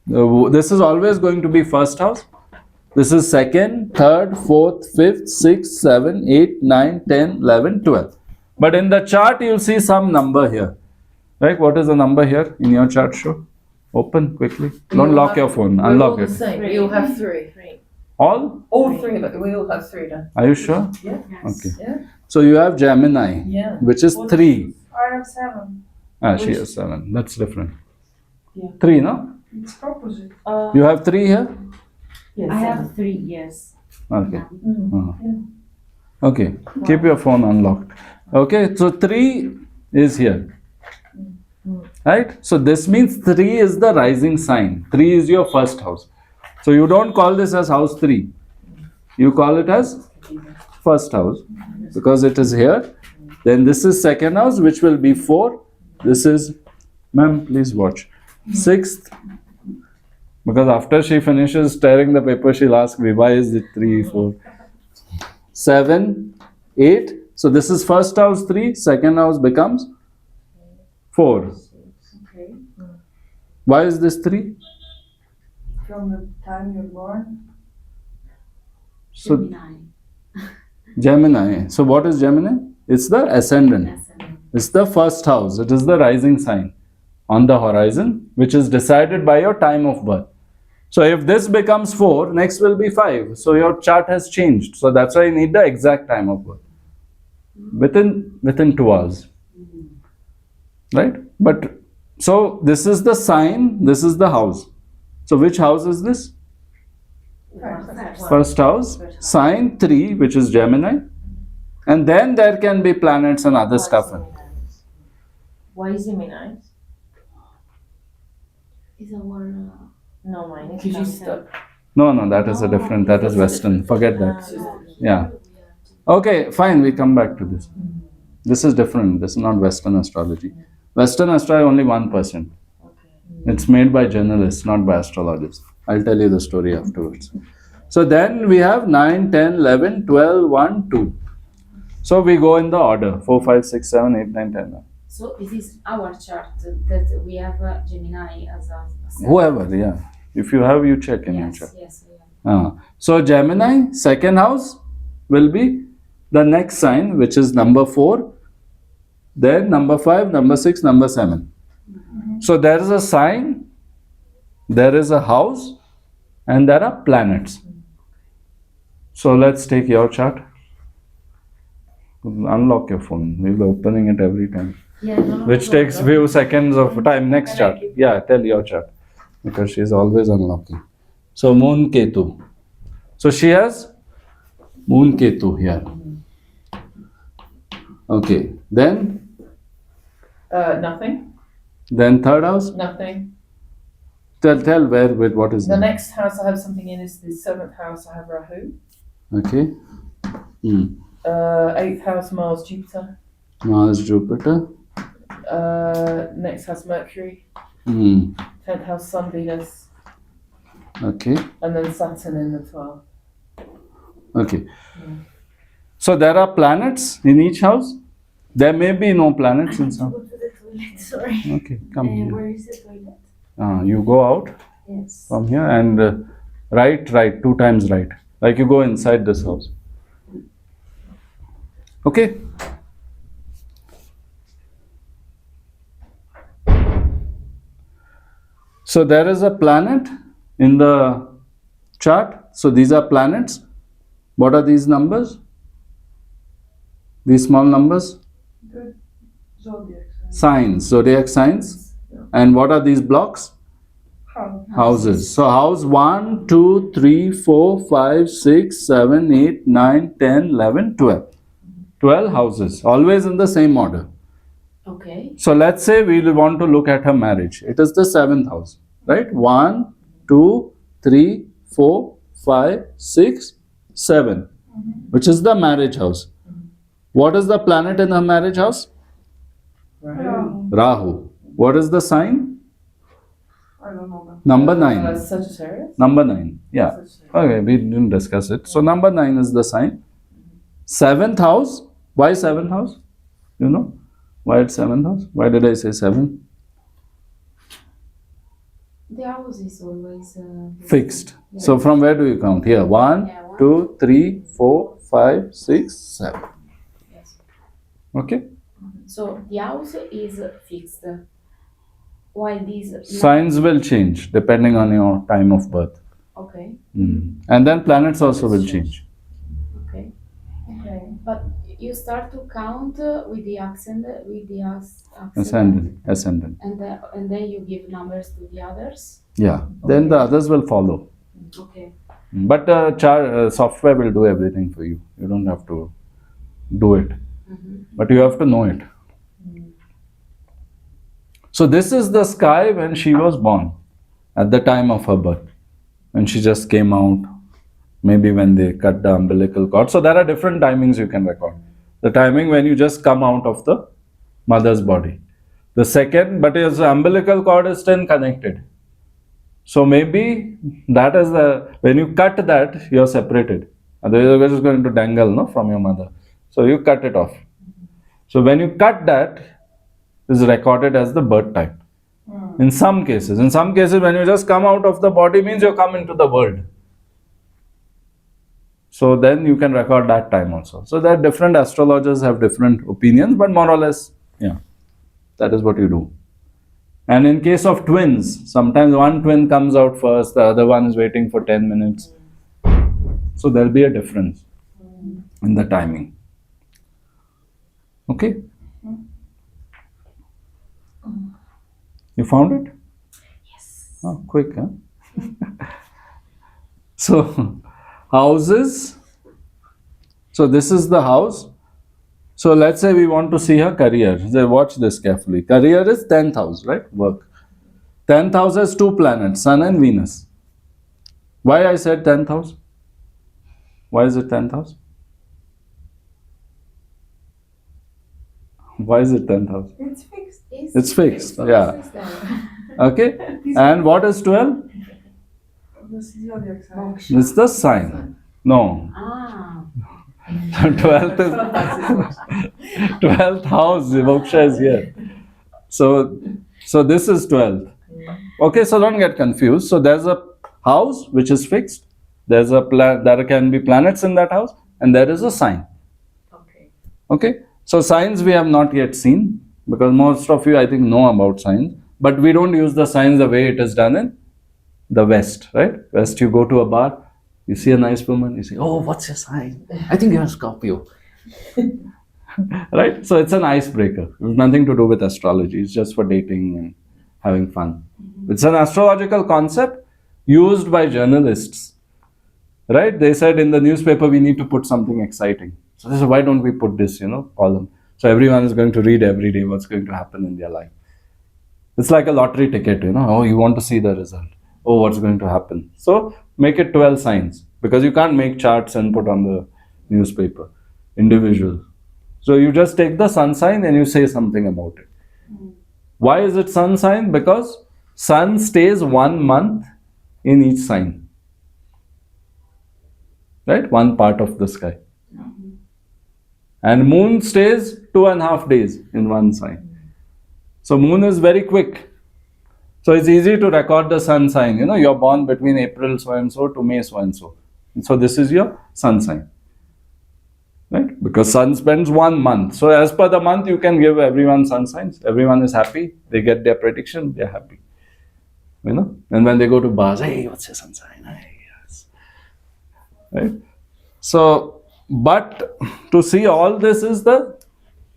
This is always going to be first house. This is second, third, fourth, fifth, sixth, 7, 8, 9, 10, 11, 12. But in the chart, you'll see some number here. Right? What is the number here in your chart? Show. Open quickly. Don't lock your phone. We're all Unlock the it. same. We all have three. All? All three of it. We all have three done. Are you sure? Yeah. Okay. Yeah. So you have Gemini, Yeah. which is 3. I have 7. She has 7. That's different. Yeah. 3, no? It's opposite. You have 3 here? Yes. I have 3, yes. Okay. Okay. Keep your phone unlocked. Okay. So 3 is here. Right? So this means 3 is the rising sign. 3 is your first house. So you don't call this as house 3. You call it as first house because it is here. Then this is second house, which will be 4. This is, ma'am, please watch. 6th. Because after she finishes tearing the paper, she'll ask me, why is it 3, 4? 7, 8. So this is first house 3, second house becomes 4. Okay. Why is this 3? From the time you're born. So Gemini. So what is Gemini? It's the ascendant. It's the first house. It is the rising sign on the horizon, which is decided by your time of birth. So if this becomes 4, next will be 5. So your chart has changed. So that's why you need the exact time of birth. Within 2 hours. Right? But so this is the sign, this is the house. So which house is this? First house. Sign 3, which is Gemini. And then there can be planets and other stuff. Why is Gemini? Is our No, mine is Because you Cancer. stuck. No, that is a different, that is Western. Forget that. Yeah. Okay, fine, we come back to this. This is different. This is not Western astrology. Western astrology only 1%. It's made by journalists, not by astrologers. I'll tell you the story afterwards. So then we have 9, 10, 11, 12, 1, 2. So we go in the order 4, 5, 6, 7, 8, 9, 10. 11. So it is our chart that we have Gemini as a Whoever, yeah. If you have, you check in your chart. Yes, yeah. So Gemini, second house will be the next sign, which is number 4, then number 5, number 6, number 7. So there is a sign, there is a house, and there are planets. So let's take your chart. Unlock your phone. We'll be opening it every time. Yeah, no, Which takes few seconds of time. Next chart. Yeah, tell your chart. Because she's always unlocking. So Moon Ketu. So she has Moon Ketu here. Okay. Then Nothing. third house. Nothing. Tell where with what is The that? next house I have something in is the 7th house. I have Rahu. Okay. Hmm. 8th house Mars Jupiter. Mars, Jupiter. Next house Mercury. Hmm. 10th house Sun Venus. Okay. And then Saturn in the 12th. Okay. So there are planets in each house. There may be no planets in some. Go to the toilet, sorry. Okay, come here. Where is the toilet? You go out Yes. from here and right, 2 times right. Like you go inside this house. Okay. So there is a planet in the chart. So these are planets. What are these numbers? These small numbers? The zodiac Signs, zodiac signs. And what are these blocks? How? Houses. So house 1, 2, 3, 4, 5, 6, 7, 8, 9, 10, 11, 12. 12 houses, always in the same order. Okay. So let's say we want to look at her marriage. It is the 7th house, right? 1, 2, 3, 4, 5, 6, 7, which is the marriage house. What is the planet in her marriage house? Rahu. Rahu. What is the sign? I don't know them. Number 9. Sagittarius. Number 9. Yeah. Sagittarius. Okay, we didn't discuss it. So number 9 is the sign. 7th house. Why 7th house? You know? Why it's 7th house? Why did I say 7? The house is always Fixed. So from where do you count? Here. 1, Yeah, 1. 2, 3, 4, 5, 6, 7. Yes. Okay? So the house is fixed. While these Signs will change depending on your time of birth. Okay. And then planets also will change. Okay. Okay. But you start to count with the ascendant, Ascendant. and then you give numbers to the others. Yeah. Then the others will follow. Okay. But software will do everything for you. You don't have to do it. But you have to know it. So this is the sky when she was born, at the time of her birth. When she just came out, maybe when they cut the umbilical cord. So there are different timings you can record. The timing when you just come out of the mother's body. The second, but his umbilical cord is still connected. So maybe that is when you cut that, you're separated. Otherwise, you're just going to dangle from your mother. So you cut it off. So when you cut that, is recorded as the birth time. In some cases, when you just come out of the body means you come into the world. So then you can record that time also. So there are different astrologers have different opinions, but more or less, yeah, that is what you do. And in case of twins, sometimes one twin comes out first, the other one is waiting for 10 minutes. So there'll be a difference in the timing. Okay? You found it? Yes. Oh, quick, huh? So, houses. So, this is the house. So, let's say we want to see her career. So watch this carefully. Career is 10th house, right? Work. 10th house has 2 planets, Sun and Venus. Why I said 10th house? Why is it 10th house? Why is it 10th house? It's fixed. It's fixed, yeah. Okay. And what is 12? The zodiac sign. It's the sign. No. Ah. 12th is 12th house. Moksha is here. So this is 12th. Okay, so don't get confused. So there's a house which is fixed. There's a there can be planets in that house, and there is a sign. Okay. Okay. So signs we have not yet seen, because most of you I think know about signs, but we don't use the signs the way it is done in the West, right? West, you go to a bar, you see a nice woman, you say, "Oh, what's your sign? I think you're a Scorpio." Right? So it's an icebreaker. It has nothing to do with astrology. It's just for dating and having fun. It's an astrological concept used by journalists. Right? They said in the newspaper we need to put something exciting. So they said, why don't we put this, column? So everyone is going to read every day what's going to happen in their life. It's like a lottery ticket, Oh, you want to see the result. Oh, what's going to happen? So make it 12 signs, because you can't make charts and put on the newspaper. Individual. So you just take the sun sign and you say something about it. Why is it sun sign? Because sun stays 1 month in each sign. Right? One part of the sky. And moon stays 2.5 days in one sign. So moon is very quick. So it's easy to record the sun sign. You're born between April so and so to May so and so. So this is your sun sign. Right? Because sun spends 1 month. So as per the month, you can give everyone sun signs. Everyone is happy. They get their prediction. They're happy. And when they go to bars, hey, what's your sun sign? Hey, yes. Right? So, but to see all this is the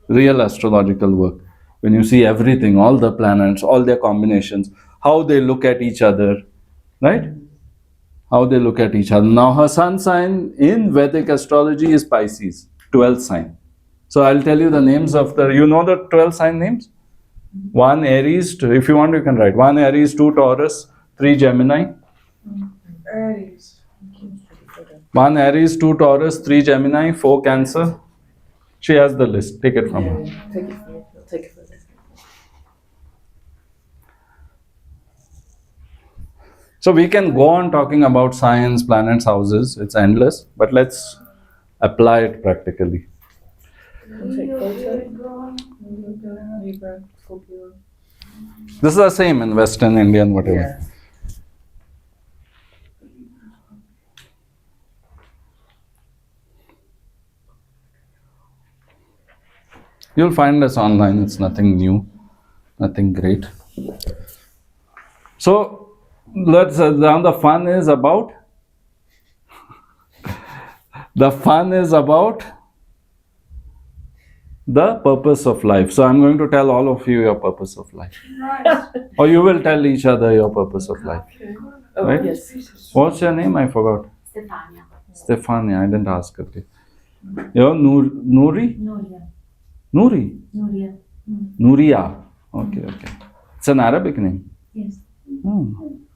real astrological work. When you see everything, all the planets, all their combinations, how they look at each other, right? How they look at each other. Now her sun sign in Vedic astrology is Pisces, 12th sign. So I'll tell you the names of the 12 sign names? 1 Aries, if you want you can write. 1 Aries, 2 Taurus, 3 Gemini. Aries. 1 Aries, 2 Taurus, 3 Gemini, 4 Cancer. She has the list. Take it from her. Take it for this. So we can go on talking about science, planets, houses. It's endless. But let's apply it practically. Take photo. Libra, Scorpio. This is the same in Western, Indian, whatever. Yeah. You'll find this online. It's nothing new, nothing great. So now the fun is about the purpose of life. So I'm going to tell all of you your purpose of life, Nice. or you will tell each other your purpose of life. Oh, Right? yes. What's your name? I forgot. Stefania. Stefania. I didn't ask. Okay. Your Nuri? Nuria. Nuri? Nuria. Nuria. Okay. It's an Arabic name. Yes.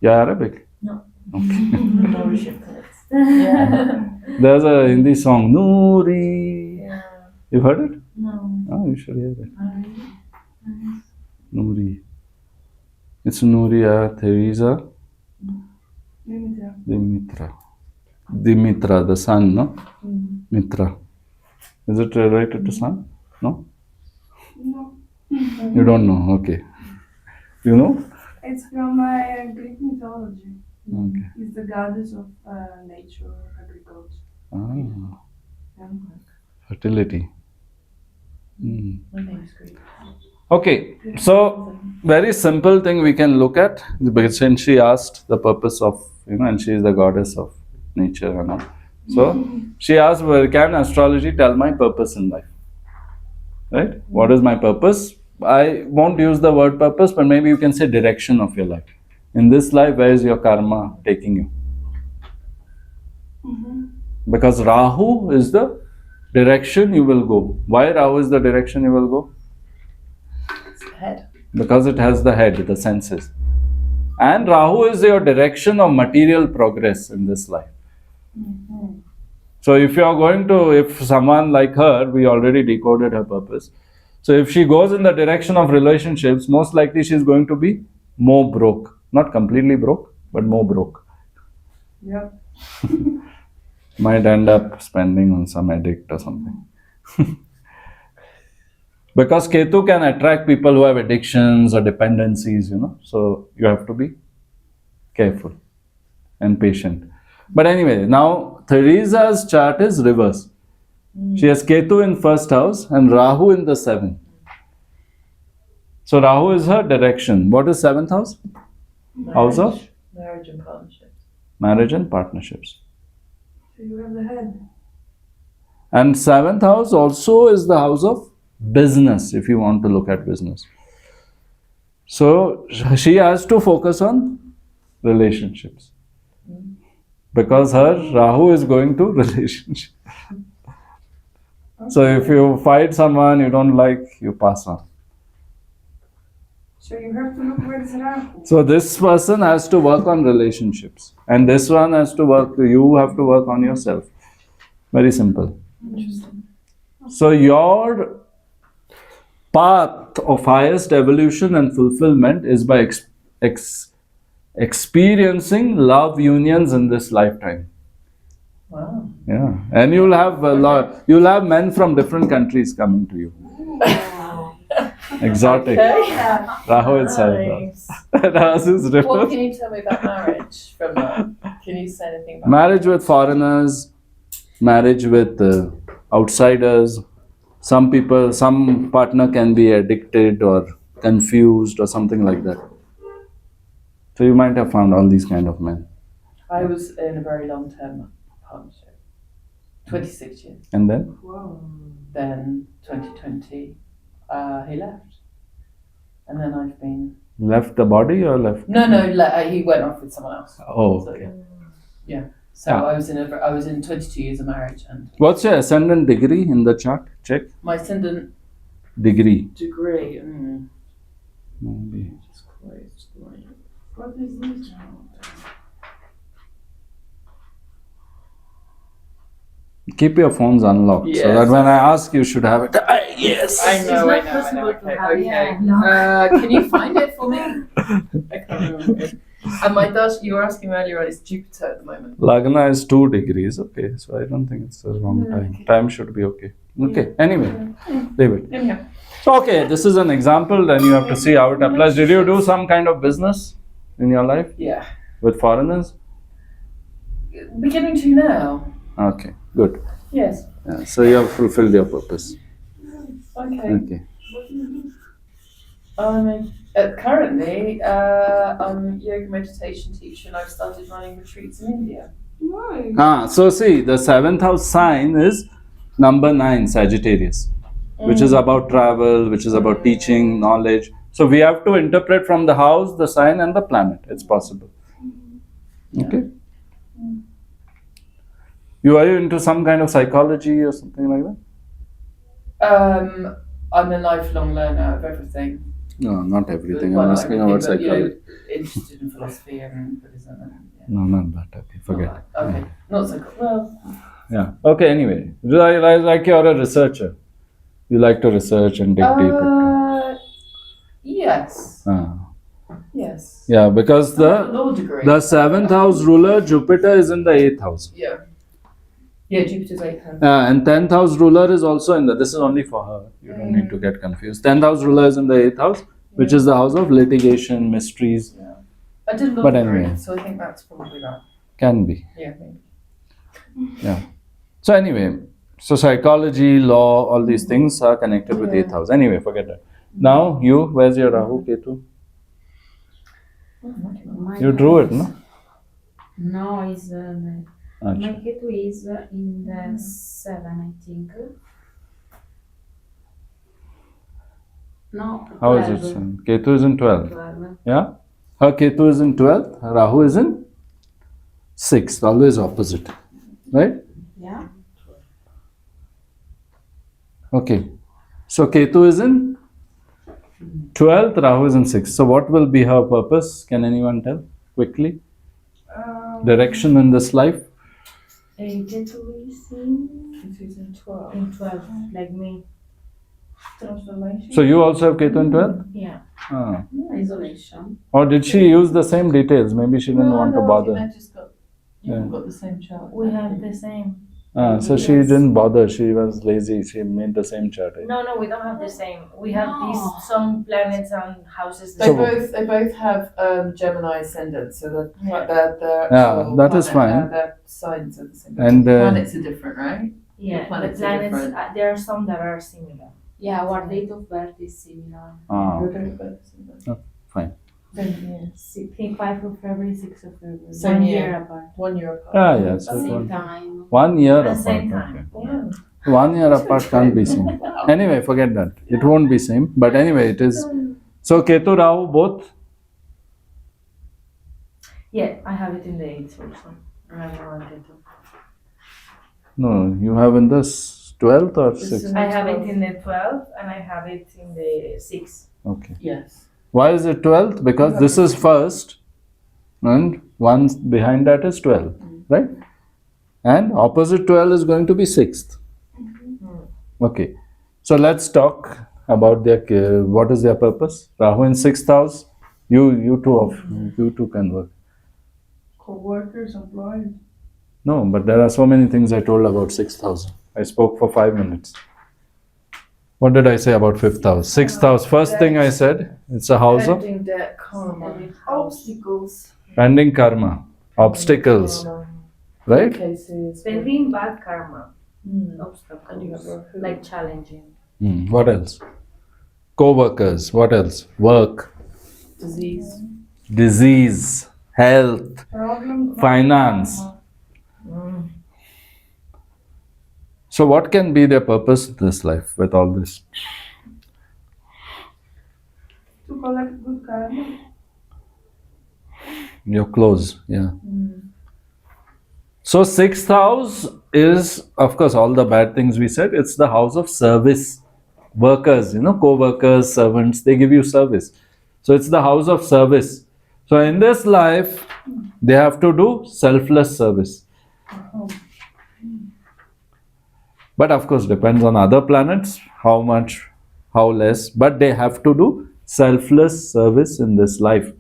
You're Arabic? No. Nourishing thoughts. Yeah. There's a Hindi song, Nuri. Yeah. You've heard it? No. Oh, you should hear it. Nuri. It's Nuria, Teresa, Dimitra, the sun, no? Mitra. Is it related to sun? No? No. You don't know? Okay. You know? It's from Greek mythology. Okay. It's the goddess of nature, agriculture. Ah, Yeah. fertility. My name's Greek. Okay, so very simple thing we can look at, because since she asked the purpose of, and she is the goddess of nature and all. So she asked, well, can astrology tell my purpose in life? Right? What is my purpose? I won't use the word purpose, but maybe you can say direction of your life. In this life, where is your karma taking you? Because Rahu is the direction you will go. Why Rahu is the direction you will go? It's the head. Because it has the head, the senses. And Rahu is your direction of material progress in this life. So if someone like her, we already decoded her purpose. So if she goes in the direction of relationships, most likely she's going to be more broke. Not completely broke, but more broke. Yep. Might end up spending on some addict or something. Because Ketu can attract people who have addictions or dependencies, So you have to be careful and patient. But anyway, now Theresa's chart is reverse. She has Ketu in first house and Rahu in the seventh. So Rahu is her direction. What is seventh house? House of? Marriage and partnerships. Marriage and partnerships. So you have the head. And seventh house also is the house of business, if you want to look at business. So she has to focus on relationships. Because her Rahu is going to relationship. So if you fight someone you don't like, you pass on. So you have to look where it's Rahu. So this person has to work on relationships, and this one has to work. You have to work on yourself. Very simple. Interesting. So your path of highest evolution and fulfillment is by experiencing love unions in this lifetime. Wow. Yeah, and you'll have a lot. You'll have men from different countries coming to you. Exotic. Okay. Rahu itself. Nice. Rahu is What different. can you tell me about marriage from that? Can you say anything about Marriage with foreigners, marriage with outsiders. Some people, some partner can be addicted or confused or something like that. So you might have found all these kind of men. I was in a very long-term partnership, 26 years. And then? Then 2020, he left. And then I've been... Left the body or left? No, he went off with someone else. Oh, So, okay. yeah. So Ah. I was in 22 years of marriage, and What's your ascendant degree in the chart? Check. my ascendant Degree. degree. Maybe. Jesus Christ. Right. What is this? Keep your phones unlocked so Yes. that when I ask you should have it. Yes. I know, not I know. possible to Okay, have, okay. yeah. Can you find it for me? I can't remember it. And my Dash, you were asking earlier, it's Jupiter at the moment. Lagna is 2 degrees. Okay, so I don't think it's the wrong time. Time should be okay. Okay, anyway, leave it. Anyhow. So, okay, this is an example, then you have to see how it applies. Did you do some kind of business in your life Yeah. with foreigners? Beginning to now. Okay, good. Yes. Yeah, so you have fulfilled your purpose. Okay. Okay. Currently, I'm a yoga meditation teacher, and I've started running retreats in India. Why? So see, the 7th house sign is number 9, Sagittarius, which is about travel, which is about teaching, knowledge. So we have to interpret from the house, the sign, and the planet. It's possible. Okay. Are you into some kind of psychology or something like that? I'm a lifelong learner of everything. No, not everything. Well, I'm not asking everything, about but, psychology. Interested in philosophy and Buddhism. And, yeah. No, not that. Okay, forget it. Okay, not so. Well, Yeah. Okay. Anyway, like you're a researcher. You like to research and dig deep. yes, yes. Yeah, because I have a law degree. the 7th house ruler Jupiter is in the 8th house. Yeah. Yeah, Jupiter's 8th house. And 10th house ruler is also in the. This is only for her. You don't need to get confused. 10th house ruler is in the 8th house, which is the house of litigation, mysteries. Yeah. I did law But degree, anyway. so I think that's probably that. Can be. Yeah, maybe. Yeah. So anyway, so psychology, law, all these things are connected with 8th house. Anyway, forget that. Now you, where's your Rahu Ketu? You drew it, no? No, it's my Achha. Ketu is in the 7, I think. No, How is 12. it? Son? Ketu is in 12. 12. Yeah? Her Ketu is in 12th, Rahu is in 6th, always opposite. Right? Yeah. Okay. So Ketu is in 12th, Rahu is in 6th. So what will be her purpose? Can anyone tell quickly? Direction in this life? Ketu is in 2012. 12, like me. Transformation. So you also have Ketu in 12th? Yeah. Ah. Isolation. Or did she use the same details? Maybe she didn't want to bother. I just got, you've got the same chart. We have the same. So she didn't bother. She was lazy. She made the same chart. Right? No, we don't have the same. We have No. these some planets and houses. They both have Gemini ascendant, so their Yeah, actual that is fine. Their signs are the same. And, planets are different, right? Yeah, the planets planets. are different. There are some that are similar. Yeah, our date of birth is similar. Your date of birth is similar. Fine. Same year. 5 of February, 6 of February. Same 1 year. year apart. 1 year apart. Yeah. So Same time. 1 year At the apart. same time. Okay. Wow. 1 year apart can't be same. Anyway, forget that. It won't be same. But anyway, it is. So Ketu, Rahu, both. Yeah, I have it in the 8th also. I have one Ketu. No, you have in this 12th or This 6th? is- I have it in the 12th and I have it in the 6th. Okay. Yes. Why is it 12th? Because You this have is first and one behind that is 12, right? And opposite 12 is going to be 6th. Okay. So let's talk about their what is their purpose. Rahu in 6th house. You two can work. Co-workers, employees. No, but there are so many things I told about 6th house. I spoke for 5 minutes. What did I say about 5th house? 6th house. First thing I said, it's a house of Pending debt, karma. Obstacles. pending karma, obstacles, Karma, right? cases. Spending bad karma. And you have Obstacles. Rahu. Like challenging. What else? Co-workers. What else? Work, Disease. disease, health, Problem. finance. So what can be their purpose in this life with all this? To collect good karma. You're close, yeah. So 6th house is, of course, all the bad things we said. It's the house of service. Workers, co-workers, servants, they give you service. So it's the house of service. So in this life, they have to do selfless service. But of course, depends on other planets, how much, how less. But they have to do selfless service in this life.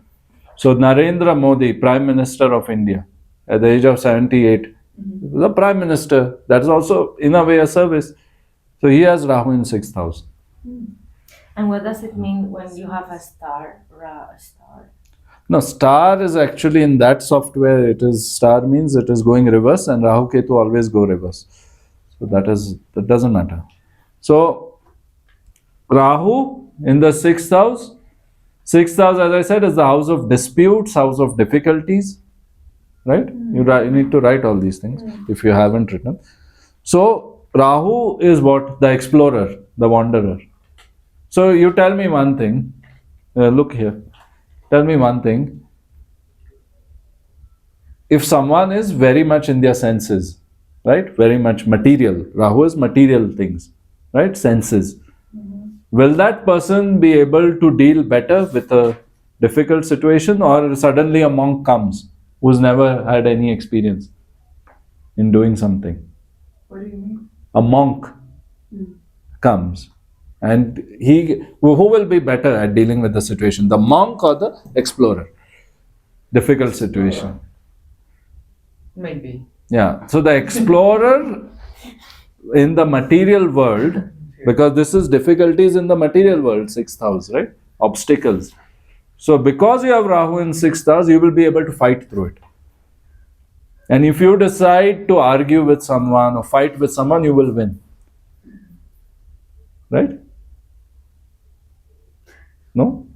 So Narendra Modi, Prime Minister of India, at the age of 78, the Prime Minister, that is also in a way a service. So he has Rahu in 6th house. And what does it mean when you have a star? A star. No, star is actually in that software, it is, star means it is going reverse and Rahu Ketu always go reverse. So that doesn't matter. So Rahu in the 6th house. 6th house, as I said, is the house of disputes, house of difficulties. Right? You need to write all these things if you haven't written. So Rahu is what? The explorer, the wanderer. So you tell me one thing. Look here. Tell me one thing. If someone is very much in their senses, right? Very much material. Rahu is material things, right? Senses. Will that person be able to deal better with a difficult situation, or suddenly a monk comes who's never had any experience in doing something? What do you mean? A monk comes and who will be better at dealing with the situation, the monk or the explorer? Difficult situation. Maybe. Yeah. So the explorer in the material world, because this is difficulties in the material world, 6th house, right? Obstacles. So because you have Rahu in 6th house, you will be able to fight through it. And if you decide to argue with someone or fight with someone, you will win. Right? No?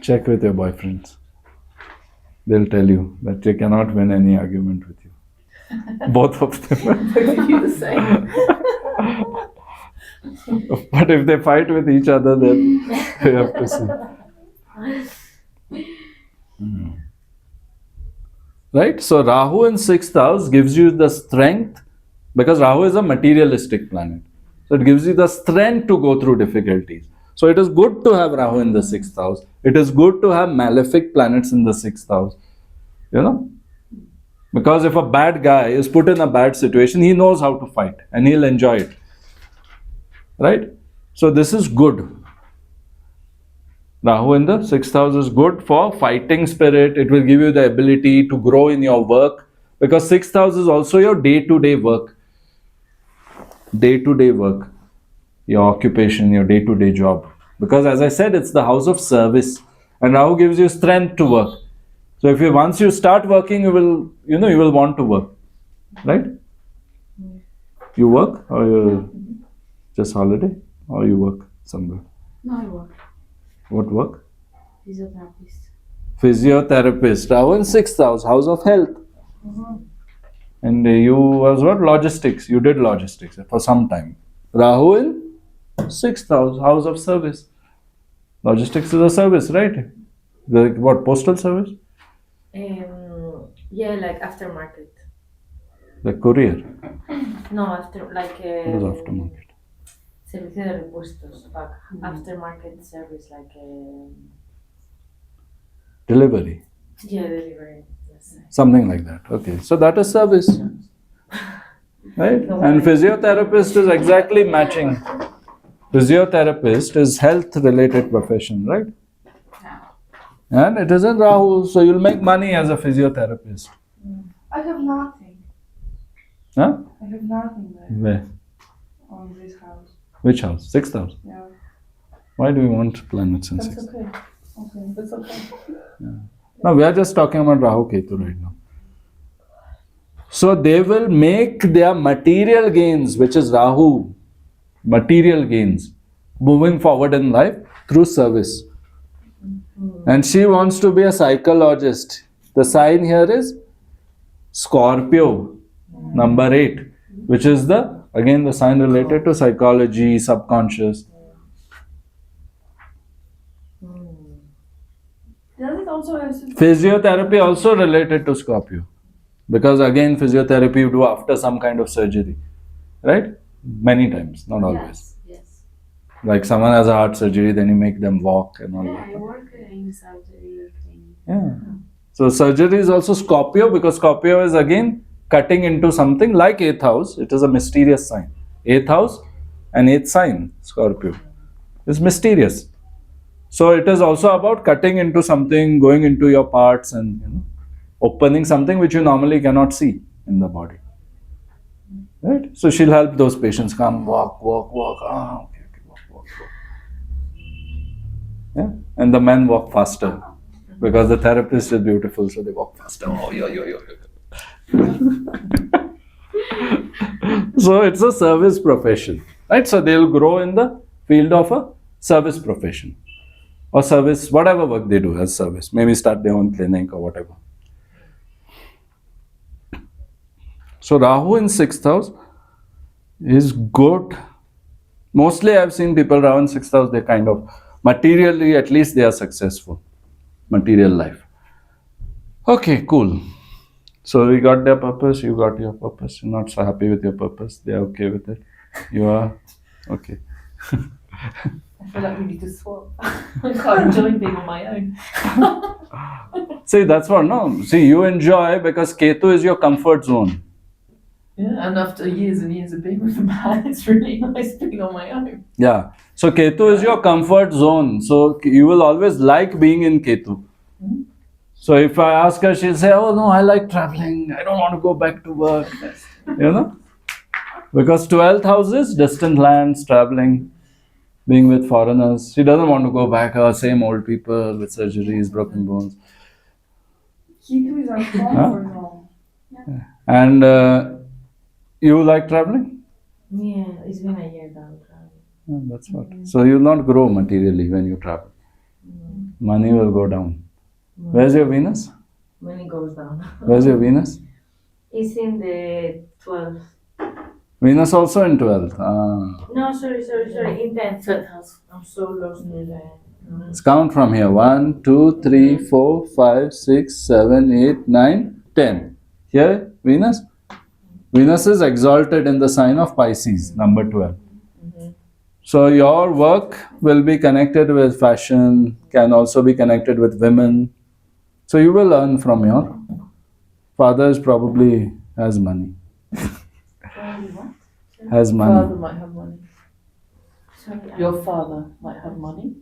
Check with your boyfriends. They'll tell you that they cannot win any argument with you. Both of them. Both of you the same. But if they fight with each other, then you have to see. Right? So Rahu in 6th house gives you the strength, because Rahu is a materialistic planet. So it gives you the strength to go through difficulties. So it is good to have Rahu in the 6th house. It is good to have malefic planets in the 6th house. Because if a bad guy is put in a bad situation, he knows how to fight and he'll enjoy it. Right? So this is good. Rahu in the 6th house is good for fighting spirit. It will give you the ability to grow in your work, because 6th house is also your day-to-day work. Day-to-day work. Your occupation, your day-to-day job. Because as I said, it's the house of service. And Rahu gives you strength to work. So if once you start working, you will want to work. Right? You work, or you just holiday, or you work somewhere? No, I work. What work? Physiotherapist. Physiotherapist. Rahu in 6th house, house of health. And you was what? Logistics. You did logistics for some time. Rahu in 6th house, house of service. Logistics is a service, right? What, postal service? Yeah, like aftermarket. The courier. No, after like What is aftermarket? servicio de repuestos, like aftermarket service, like Delivery. yeah, delivery. Yes. Something like that. Okay. So that is service. Right? And physiotherapist is exactly matching. Physiotherapist is health related profession, right? And it isn't Rahu, so you'll make money as a physiotherapist. I have nothing. Huh? I have nothing there Where? on this house. Which house? 6,000. Yeah. Why do we want planets in That's 6? okay. Okay. That's okay. No, we are just talking about Rahu Ketu right now. So they will make their material gains, which is Rahu, material gains, moving forward in life through service. And she wants to be a psychologist. The sign here is Scorpio, number 8, which is again the sign related to psychology, subconscious. Does it also have to Physiotherapy also related to Scorpio. Because again, physiotherapy you do after some kind of surgery, right? Many times, not always. Yes. Like someone has a heart surgery, then you make them walk and all Yeah, I that. work in surgery thing. Yeah. So surgery is also Scorpio because Scorpio is again cutting into something like 8th house. It is a mysterious sign. 8th house and 8th sign, Scorpio, is mysterious. So it is also about cutting into something, going into your parts and opening something which you normally cannot see in the body. Right? So she'll help those patients come, walk. Okay, walk. Yeah? And the men walk faster because the therapist is beautiful, so they walk faster. Oh, yo. So it's a service profession, right? So they'll grow in the field of a service profession or service, whatever work they do as service. Maybe start their own clinic or whatever. So Rahu in 6th house is good. Mostly I've seen people Rahu in 6th house, they kind of, materially at least they are successful. Material life. Okay, cool. So we got their purpose, you got your purpose. You're not so happy with your purpose, they're okay with it. You are okay. I feel like we need to swap. I can't enjoy being on my own. See, that's what, no. See, you enjoy because Ketu is your comfort zone. Yeah, and after years and years of being with a man, it's really nice being on my own. Yeah. So Ketu is your comfort zone. So you will always like being in Ketu. So if I ask her, she'll say, oh no, I like traveling. I don't want to go back to work. Because 12th house is distant lands, traveling, being with foreigners. She doesn't want to go back, same old people with surgeries, broken bones. Ketu is our comfort zone. And you like traveling? Yeah, it's been a year now. Yeah, that's what. So you'll not grow materially when you travel. Money will go down. Where's your Venus? When it goes down. Where's your Venus? It's in the 12th. Venus also in 12th. No, sorry. In the 10th house. I'm so lost in the. Let's count from here. 1, 2, 3, 4, 5, 6, 7, 8, 9, 10. Here, Venus. Venus is exalted in the sign of Pisces, number 12. So your work will be connected with fashion, can also be connected with women. So you will earn from your father is probably has money. Has Father money. might have money. Sorry, Your father might have money.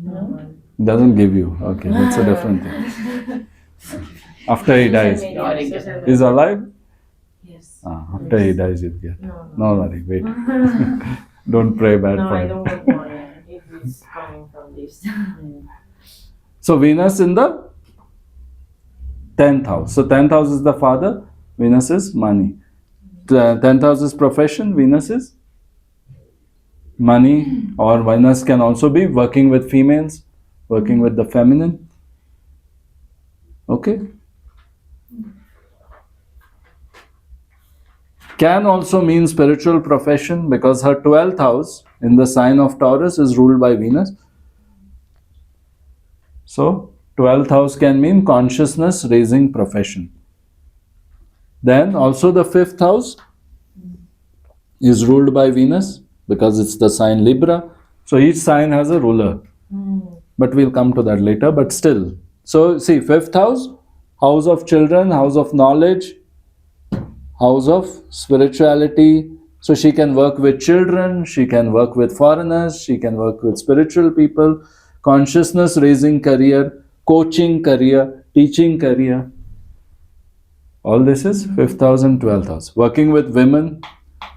No? Doesn't give you. Okay, that's a different thing. After he dies. No, I didn't get that. He's alive? Yes. After he dies, you'll get. No. No worry, wait. Don't pray bad No, for I him. don't want money if it's coming from this. So Venus in the 10th house. So 10th house is the father, Venus is money. 10th house is profession, Venus is money, or Venus can also be working with females, working with the feminine. Okay? Can also mean spiritual profession because her 12th house in the sign of Taurus is ruled by Venus. So 12th house can mean consciousness raising profession. Then also the fifth house is ruled by Venus because it's the sign Libra. So each sign has a ruler. But we'll come to that later. But still, so see, fifth house, house of children, house of knowledge, house of spirituality. So she can work with children, she can work with foreigners, she can work with spiritual people, consciousness raising career, coaching career, teaching career. All this is fifth house and 12th house. Working with women,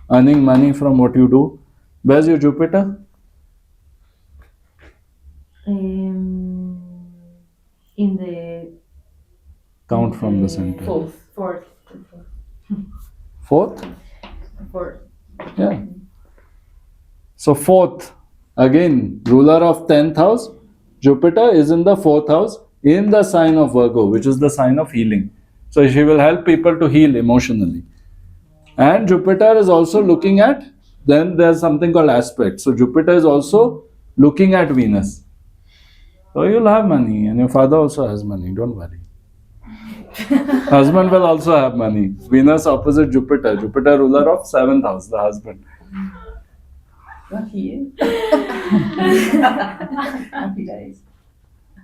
earning money from what you do. Where's your Jupiter? In the Count from the center. fourth. Fourth? Fourth. Yeah. So fourth, again, ruler of 10th house, Jupiter is in the fourth house in the sign of Virgo, which is the sign of healing. So she will help people to heal emotionally. And Jupiter is also looking at, then there's something called aspect. So Jupiter is also looking at Venus. So you'll have money, and your father also has money, don't worry. Husband will also have money. Venus opposite Jupiter. Jupiter ruler of 7th house, the husband. Lucky you. Happy days.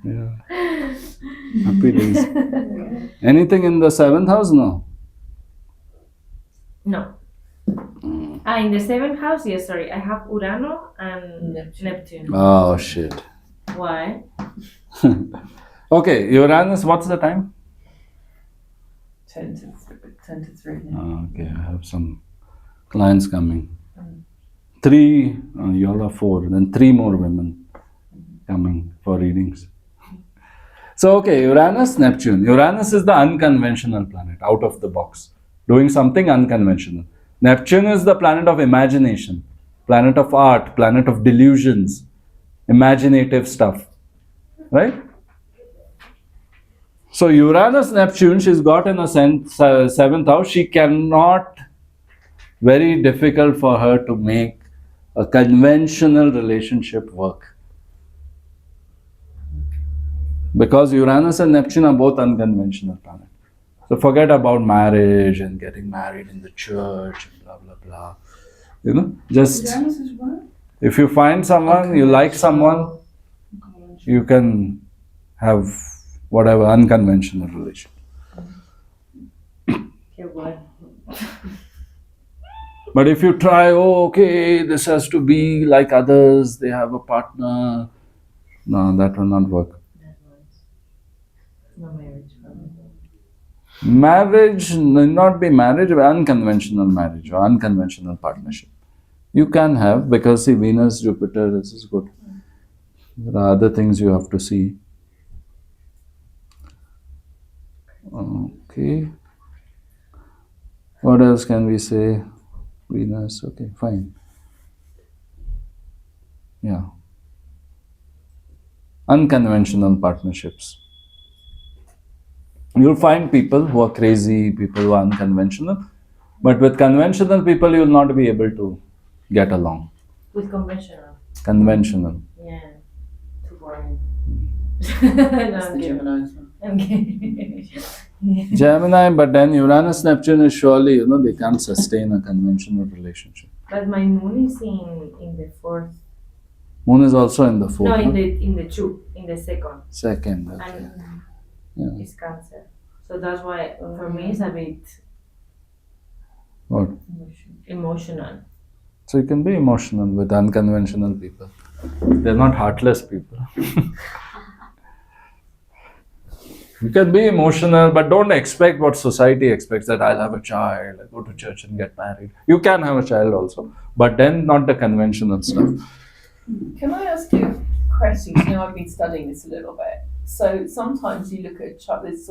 Yeah. Happy days. Anything in the 7th house? No. No. In the seventh house, yes, sorry. I have Urano and Neptune. Oh shit. Why? Okay, Uranus, what's the time? 10 to 3 now. Oh, okay, I have some clients coming. 3, you all are 4, then 3 more women coming for readings. So, okay, Uranus, Neptune. Uranus is the unconventional planet, out of the box, doing something unconventional. Neptune is the planet of imagination, planet of art, planet of delusions, imaginative stuff, right? So Uranus, Neptune, she's got in a 7th house. She cannot, very difficult for her to make a conventional relationship work. Because Uranus and Neptune are both unconventional planets. So forget about marriage and getting married in the church and blah, blah, blah. You know, just Uranus is what? if you find someone, you like someone, you can have whatever unconventional relation. Okay, what? But if you try, oh, okay, this has to be like others, they have a partner, no, that will not work. No marriage for me. Marriage need not be marriage, but unconventional marriage or unconventional partnership. You can have, because see, Venus, Jupiter, this is good. There are other things you have to see. Okay. What else can we say? Venus, okay, fine. Yeah. Unconventional partnerships. You'll find people who are crazy, people who are unconventional, but with conventional people, you'll not be able to get along. With conventional. Conventional. Yeah. Too boring. That's No, the Gemini as well. I'm kidding. Gemini, but then Uranus, Neptune is surely, they can't sustain a conventional relationship. But my moon is in the fourth. Moon is also in the fourth. No, huh? in the second. Second, okay. And Yeah. it's Cancer. So that's why for me it's a bit What? emotional. So you can be emotional with unconventional people. They're not heartless people. You can be emotional, but don't expect what society expects, that I'll have a child, I go to church and get married. You can have a child also, but then not the conventional stuff. Can I ask you a question? You know, I've been studying this a little bit. So sometimes you look at a chart, there's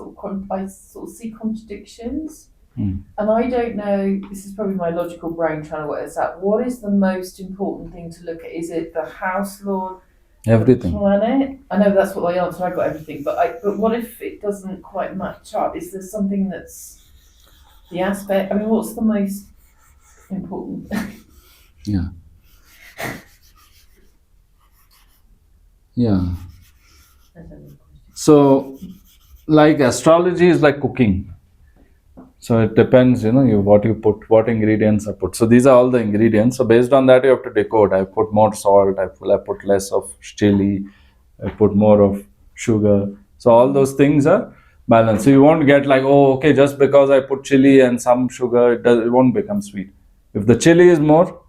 I sort of see contradictions. And I don't know, this is probably my logical brain trying to work this out. What is the most important thing to look at? Is it the house lord? Everything. Planet? I know that's what I answered, I got everything, but what if it doesn't quite match up? Is there something that's the aspect? I mean, what's the most important? Yeah. Yeah. That's a good question. So, like astrology is like cooking. So it depends, what you put, what ingredients are put. So these are all the ingredients. So based on that, you have to decode. I put more salt. I put less of chili. I put more of sugar. So all those things are balanced. So you won't get like, oh, okay, just because I put chili and some sugar, it won't become sweet. If the chili is more,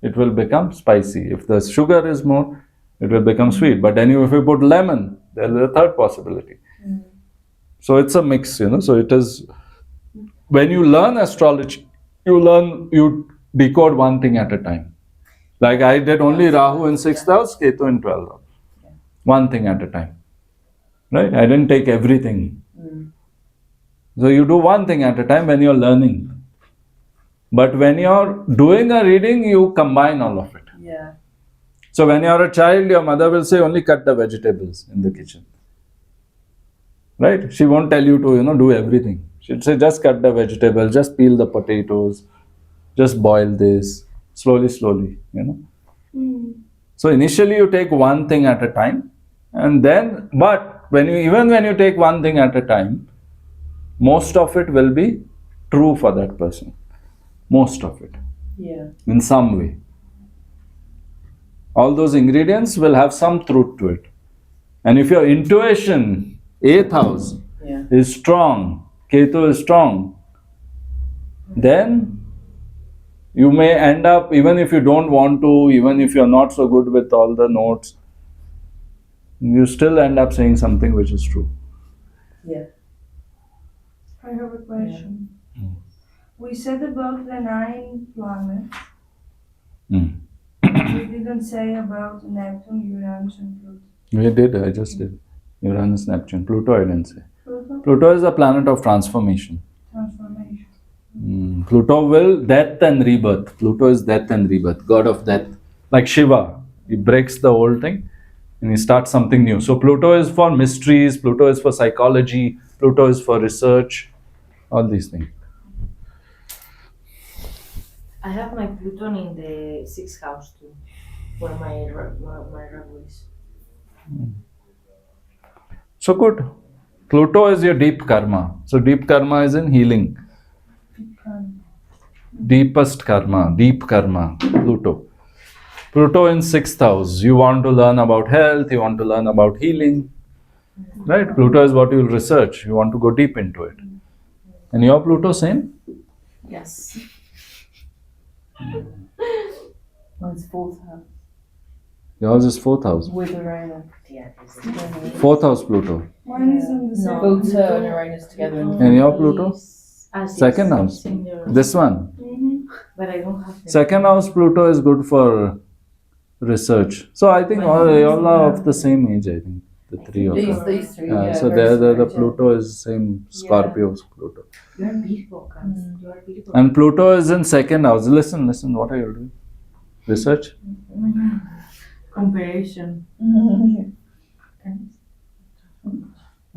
it will become spicy. If the sugar is more, it will become sweet. But then if you put lemon, there is a third possibility. So it's a mix, So it is. When you learn astrology, you decode one thing at a time. Like I did only Rahu in 6th house, Ketu in 12th house. One thing at a time. Right? I didn't take everything. So you do one thing at a time when you're learning. But when you're doing a reading, you combine all of it. Yeah. So when you're a child, your mother will say only cut the vegetables in the kitchen. Right? She won't tell you to, do everything. She'll say just cut the vegetables, just peel the potatoes, just boil this, slowly, So initially you take one thing at a time, and then, but even when you take one thing at a time, most of it will be true for that person. Most of it. Yeah. In some way. All those ingredients will have some truth to it. And if your intuition, 8th house, is strong, Ketu is strong, then you may end up, even if you don't want to, even if you're not so good with all the notes, you still end up saying something which is true. Yeah. I have a question. We said about the 9 planets. We didn't say about Neptune, Uranus, and Pluto. We did, I just did. Uranus, Neptune. Pluto, I didn't say. Pluto is a planet of transformation. Pluto will death and rebirth. Pluto is death and rebirth, god of death. Like Shiva, he breaks the old thing and he starts something new. So Pluto is for mysteries, Pluto is for psychology, Pluto is for research, all these things. I have my Pluton in the 6th house too, where my Rahu is. So good. Pluto is your deep karma. So deep karma is in healing. Deepest karma, deep karma, Pluto. Pluto in 6th house. You want to learn about health, you want to learn about healing. Right? Pluto is what you'll research. You want to go deep into it. And your Pluto same? Yes. Mine's 4th house. Yours is 4th house. With Uranus. Yeah, 4th house Pluto. Mine is in the No. Pluto and Uranus together. And your Pluto? Yes. 2nd house. This one. But I don't have 2nd house Pluto is good for research. So I think all are of the same age, I think. The three of them. These three, So very the similar. Pluto is same Scorpio's Pluto. You are beautiful, Cancer. You are beautiful. And Pluto is in 2nd house. Listen, what are you doing? Research? Comparison. I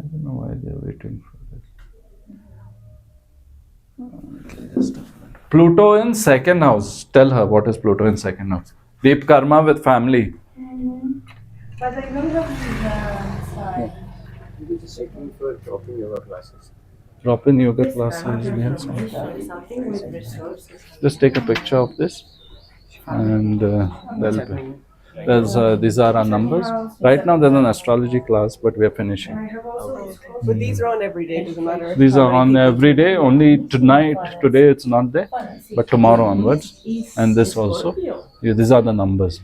don't know why they're waiting for this. Okay, just a minute. Pluto in 2nd house. Tell her what is Pluto in 2nd house. Deep karma with family. But I don't have the side. You just checking for dropping yoga classes. Drop in yoga classes. We have some. Something with resources. Just take a picture of this, and these are our numbers. Right now there's an astrology class, but we are finishing. I have also But these are on every day, doesn't matter. These are on every day. Only tonight, today it's not there, but tomorrow onwards, and this also. Yeah, these are the numbers.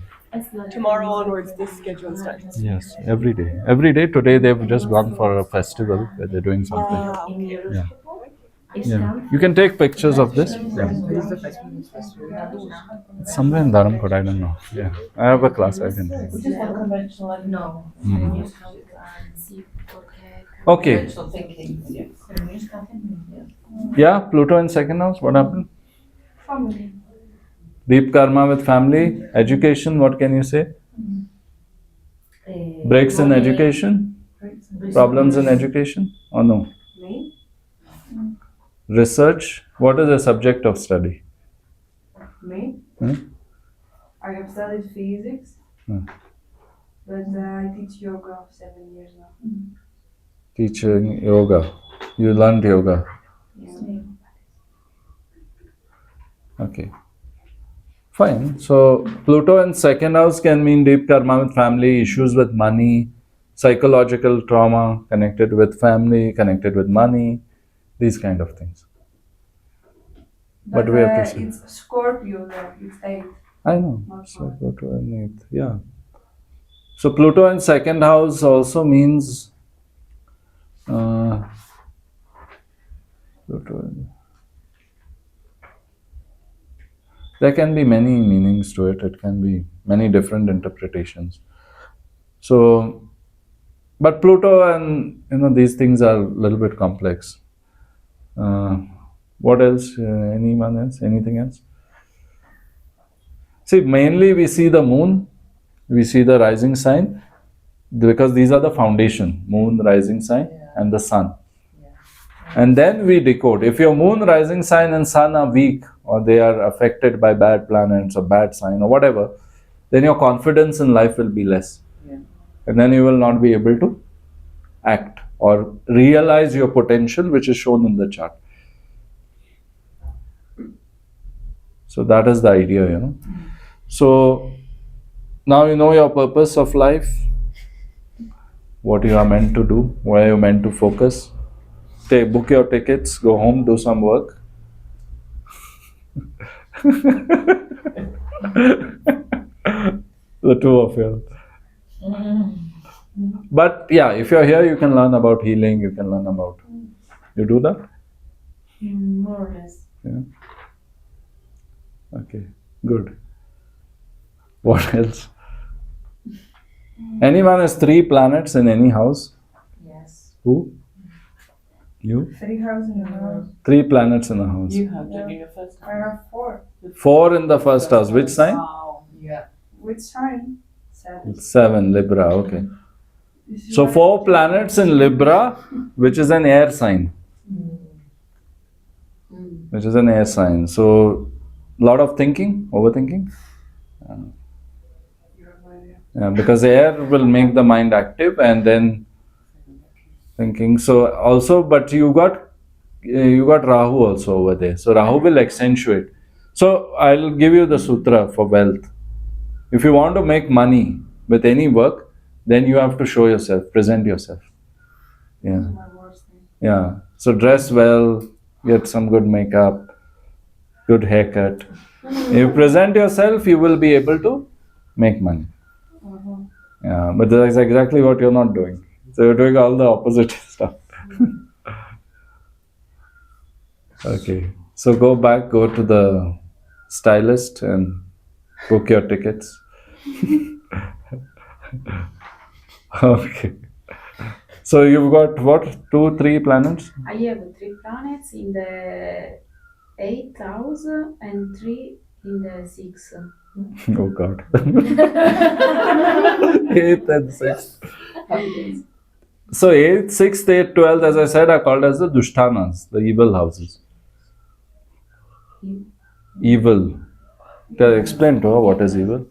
Tomorrow onwards, this schedule starts. Yes, every day. Every day. Today they've just gone for a festival where they're doing something. Yeah. Yeah. You can take pictures of this. Yeah. It's somewhere in Dharamkot, I don't know. Yeah. I have a class, I can take. Just one conventional. No. Okay. Conventional thinking. Yeah. Yeah, Pluto in 2nd house, what happened? family. Deep karma with family, education, what can you say? Breaks in education? Problems in education? Or no? Me? Research, what is the subject of study? Me? Hmm? I have studied physics, Hmm. but I teach yoga 7 years now. Teaching yoga. You learned yoga. Yeah. Okay. Fine. So Pluto in second house can mean deep karma with family, issues with money, psychological trauma connected with family, connected with money, these kind of things. But we have to see. It's Scorpio there. It's 8. I know. Not So four. Pluto in eighth. Yeah. So Pluto in second house also means Pluto in, there can be many meanings to it. It can be many different interpretations. So, but Pluto and these things are a little bit complex. What else? Anyone else? Anything else? See, mainly we see the moon, we see the rising sign, because these are the foundation: moon, rising sign, and the sun. And then we decode. If your moon, rising sign, and sun are weak, or they are affected by bad planets or bad sign or whatever, then your confidence in life will be less. And then you will not be able to act or realize your potential, which is shown in the chart. So that is the idea. So now you know your purpose of life, what you are meant to do, where you are meant to focus. Book your tickets, go home, do some work. The two of you. But yeah, if you're here, you can learn about healing, you can learn about. You do that? More or less. Yeah. Okay, good. What else? Anyone has 3 planets in any house? Yes. Who? You? 3 houses in a house. 3 planets in a house. You have, don't you, your first I have 4. 4 in the first house. Which sign? Wow. Yeah. Which sign? 7. 7, Libra, okay. This is So why- 4 planets in Libra, which is an air sign. Which is an air sign. So, lot of thinking, overthinking. Yeah, because air will make the mind active and then thinking. So also, but you got Rahu also over there. So Rahu will accentuate. So I'll give you the sutra for wealth. If you want to make money with any work, then you have to show yourself, present yourself. Yeah. My worst thing. Yeah. So dress well, get some good makeup, good haircut. If you present yourself, you will be able to make money. Yeah, but that's exactly what you're not doing. So you're doing all the opposite stuff. Okay. So go back, go to the stylist and book your tickets. Okay. So you've got what? 2, 3 planets? I have 3 planets in the 8th house and 3 in the 6th. Oh God. 8th and 6th. So 8th, 6th, 8th, 12th, as I said, are called as the Dushtanas, the evil houses. Evil. Explain to her what is evil.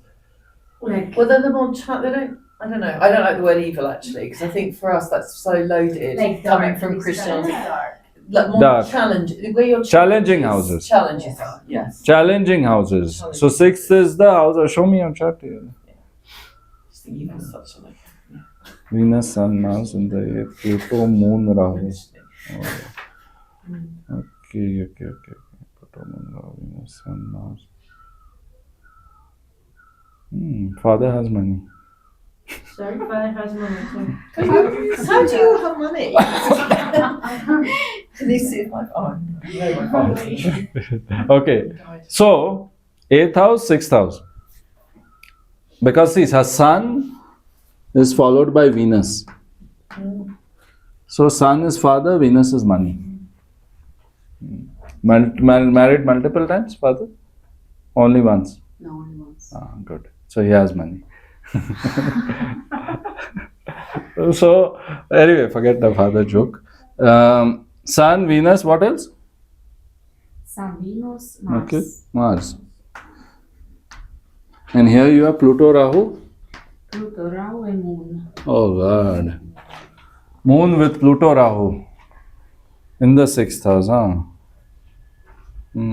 Like, Well, they're the more they don't. I don't know. I don't like the word evil actually because I think for us that's so loaded. like coming dark, from it's Christianity, kind of dark. like more Dark. challenge. Where you're Challenging houses. Challenges are yes. Challenging houses. So 6th is the house. Show me your chart here. Just think evil's such a like. Venus, Sun, Mars in the 8th, Pluto, Moon, Rahu. Okay. Pluto, Moon, Rahu, Venus, Sun, Mars. Father has money. Sorry, father has money too. How do you have money? Can you see if my phone? No, my phone. Okay. So 8th house, 6th house. Because see, her Sun is followed by Venus. So Sun is father, Venus is money. Married multiple times, father? Only once. No, only once. Ah, good. So he has money. So anyway, forget the father joke. Sun, Venus, what else? Sun, Venus, Mars. Okay, Mars. And here you have Pluto, Rahu. Pluto, Rahu and Moon. Oh God. Moon with Pluto, Rahu in the 6th house, huh?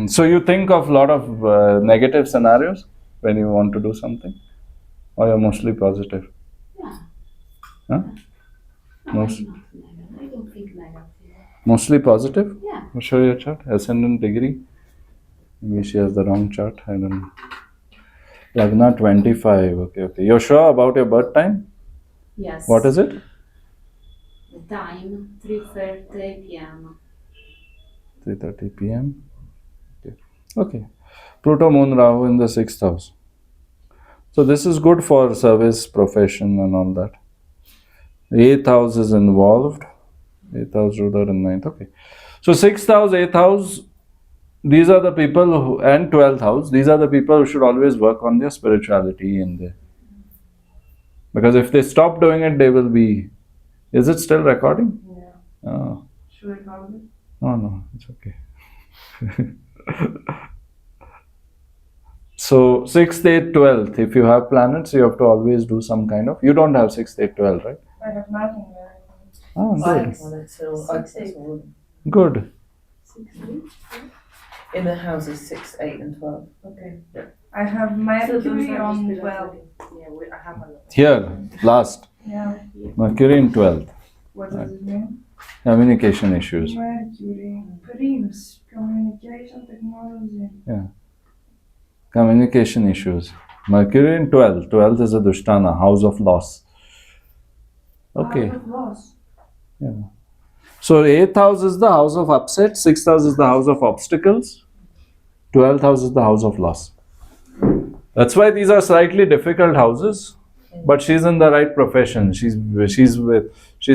So you think of a lot of negative scenarios when you want to do something, or you're mostly positive? Yeah. Huh? No, Most, I'm not negative. I don't think negative. mostly positive? Yeah. I'll show you a chart. Ascendant degree. Maybe she has the wrong chart. I don't know. Lagna 25. Okay. You're sure about your birth time? Yes. What is it? The time 3:30 p.m. 3:30 p.m. Okay. Pluto, Moon, Rahu in the 6th house. So this is good for service, profession and all that. 8th house is involved. 8th house, ruler and 9th. Okay. So 6th house, 8th house, these are the people who, and 12th house, these are the people who should always work on their spirituality in there. Because if they stop doing it, they will be. Is it still recording? Yeah. Oh. Should I call it? No, it's okay. So 6th, 8th, 12th, if you have planets, you have to always do some kind of. You don't have 6th, 8th, 12th, right? I have nothing there. Oh, good. Until Good. 16. In the houses 6, 8, and 12. Okay. I have Mercury on 12. Yeah, I have a lot. Here, last. Yeah. Mercury in 12th. What does it mean? Communication issues. Mercury. Prims. Communication technology. Communication issues. Mercury in 12th. 12th is a Dushtana, house of loss. Okay. Out of loss. Yeah. So 8th house is the house of upset, 6th house is the house of obstacles, 12th house is the house of loss. That's why these are slightly difficult houses, but she's in the right profession. She's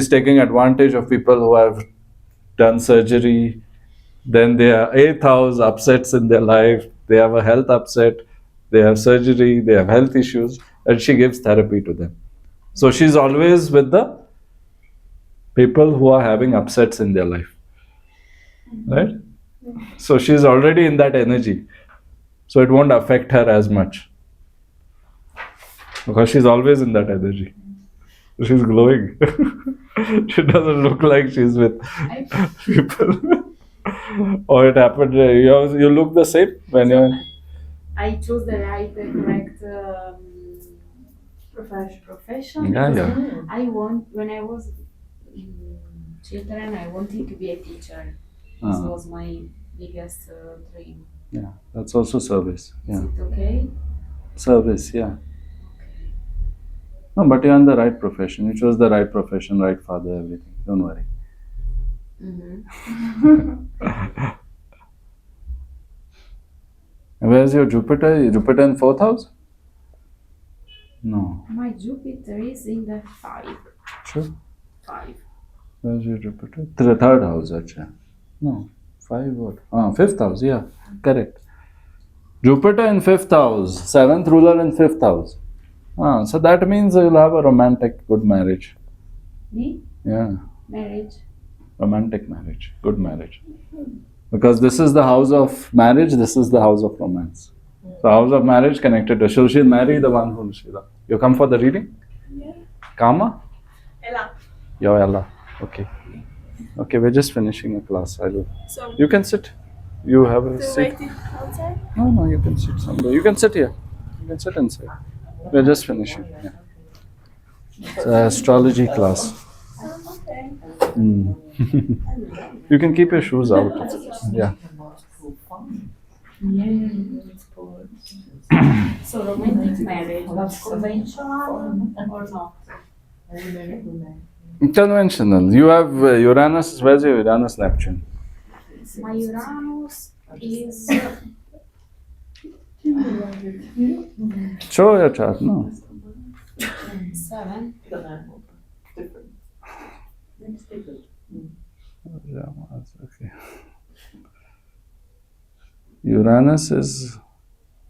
taking advantage of people who have done surgery, then their 8th house upsets in their life, they have a health upset, they have surgery, they have health issues, and she gives therapy to them. So she's always with the people who are having upsets in their life, right? So she's already in that energy, so it won't affect her as much because she's always in that energy. She's glowing. She doesn't look like she's with people. Or it happened. You look the same when you're. I chose the correct profession. Yeah, because yeah. I when I was children, I wanted to be a teacher. This Ah. was my biggest dream. Yeah, that's also service. Is Yeah, it okay? service. Yeah. No, but you're in the right profession. You chose the right profession, right father, everything. Don't worry. And where's your Jupiter? Jupiter in 4th house? No. My Jupiter is in the 5. Sure. 5. Where's your Jupiter? Third house, actually. No. 5 what? 5th house, yeah. Correct. Jupiter in 5th house. 7th ruler in 5th house. So that means you'll have a romantic, good marriage. Me? Yeah. Marriage. Romantic marriage. Good marriage. Because this is the house of marriage, this is the house of romance. So house of marriage connected to, so she'll marry the one whom she loves. You come for the reading? Yeah. Kama? Ella. Yo, Ella. Okay. Okay, we're just finishing a class. So, You can sit. You have a still seat. waiting outside? No, you can sit somewhere. You can sit here. You can sit inside. We're just finishing. Yeah. It's an astrology class. Okay. You can keep your shoes out. Yeah. So romantic marriage, that's conventional or not? Conventional. You have Uranus. Where's your Uranus Neptune? My Uranus is Show your chart. No. 7. Yeah, okay. Uranus is.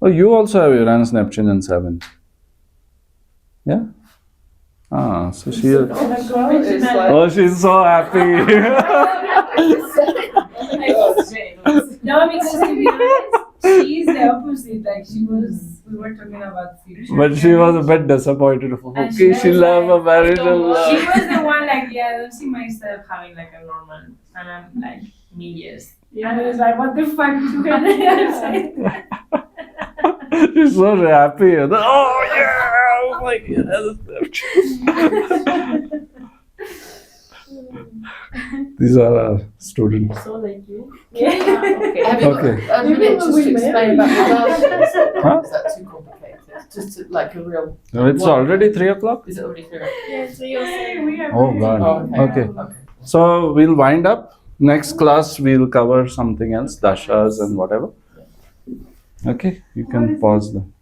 Oh, you also have Uranus Neptune in 7. Yeah. So she. It's like, Oh, she's so happy. No, because to be honest, she's the opposite. Like we were talking about future. But she was a bit disappointed. And Okay, she was love a marriage and She love. was the one like, yeah, I don't see myself having like a normal, and I'm like, me yes. And it was like, what the fuck? She's so happy. Oh yeah! Oh my God. These are our students. So like you. Okay. Have you Okay. got a minute just to explain about the versions? Huh? Is that too complicated? Just to, like a real. No, it's already 3 o'clock. Is it already through? Yeah, so you're saying. We are Oh very God. Oh, Okay. Okay. So we'll wind up. Next class we'll cover something else, dashas and whatever. Okay, you can pause them.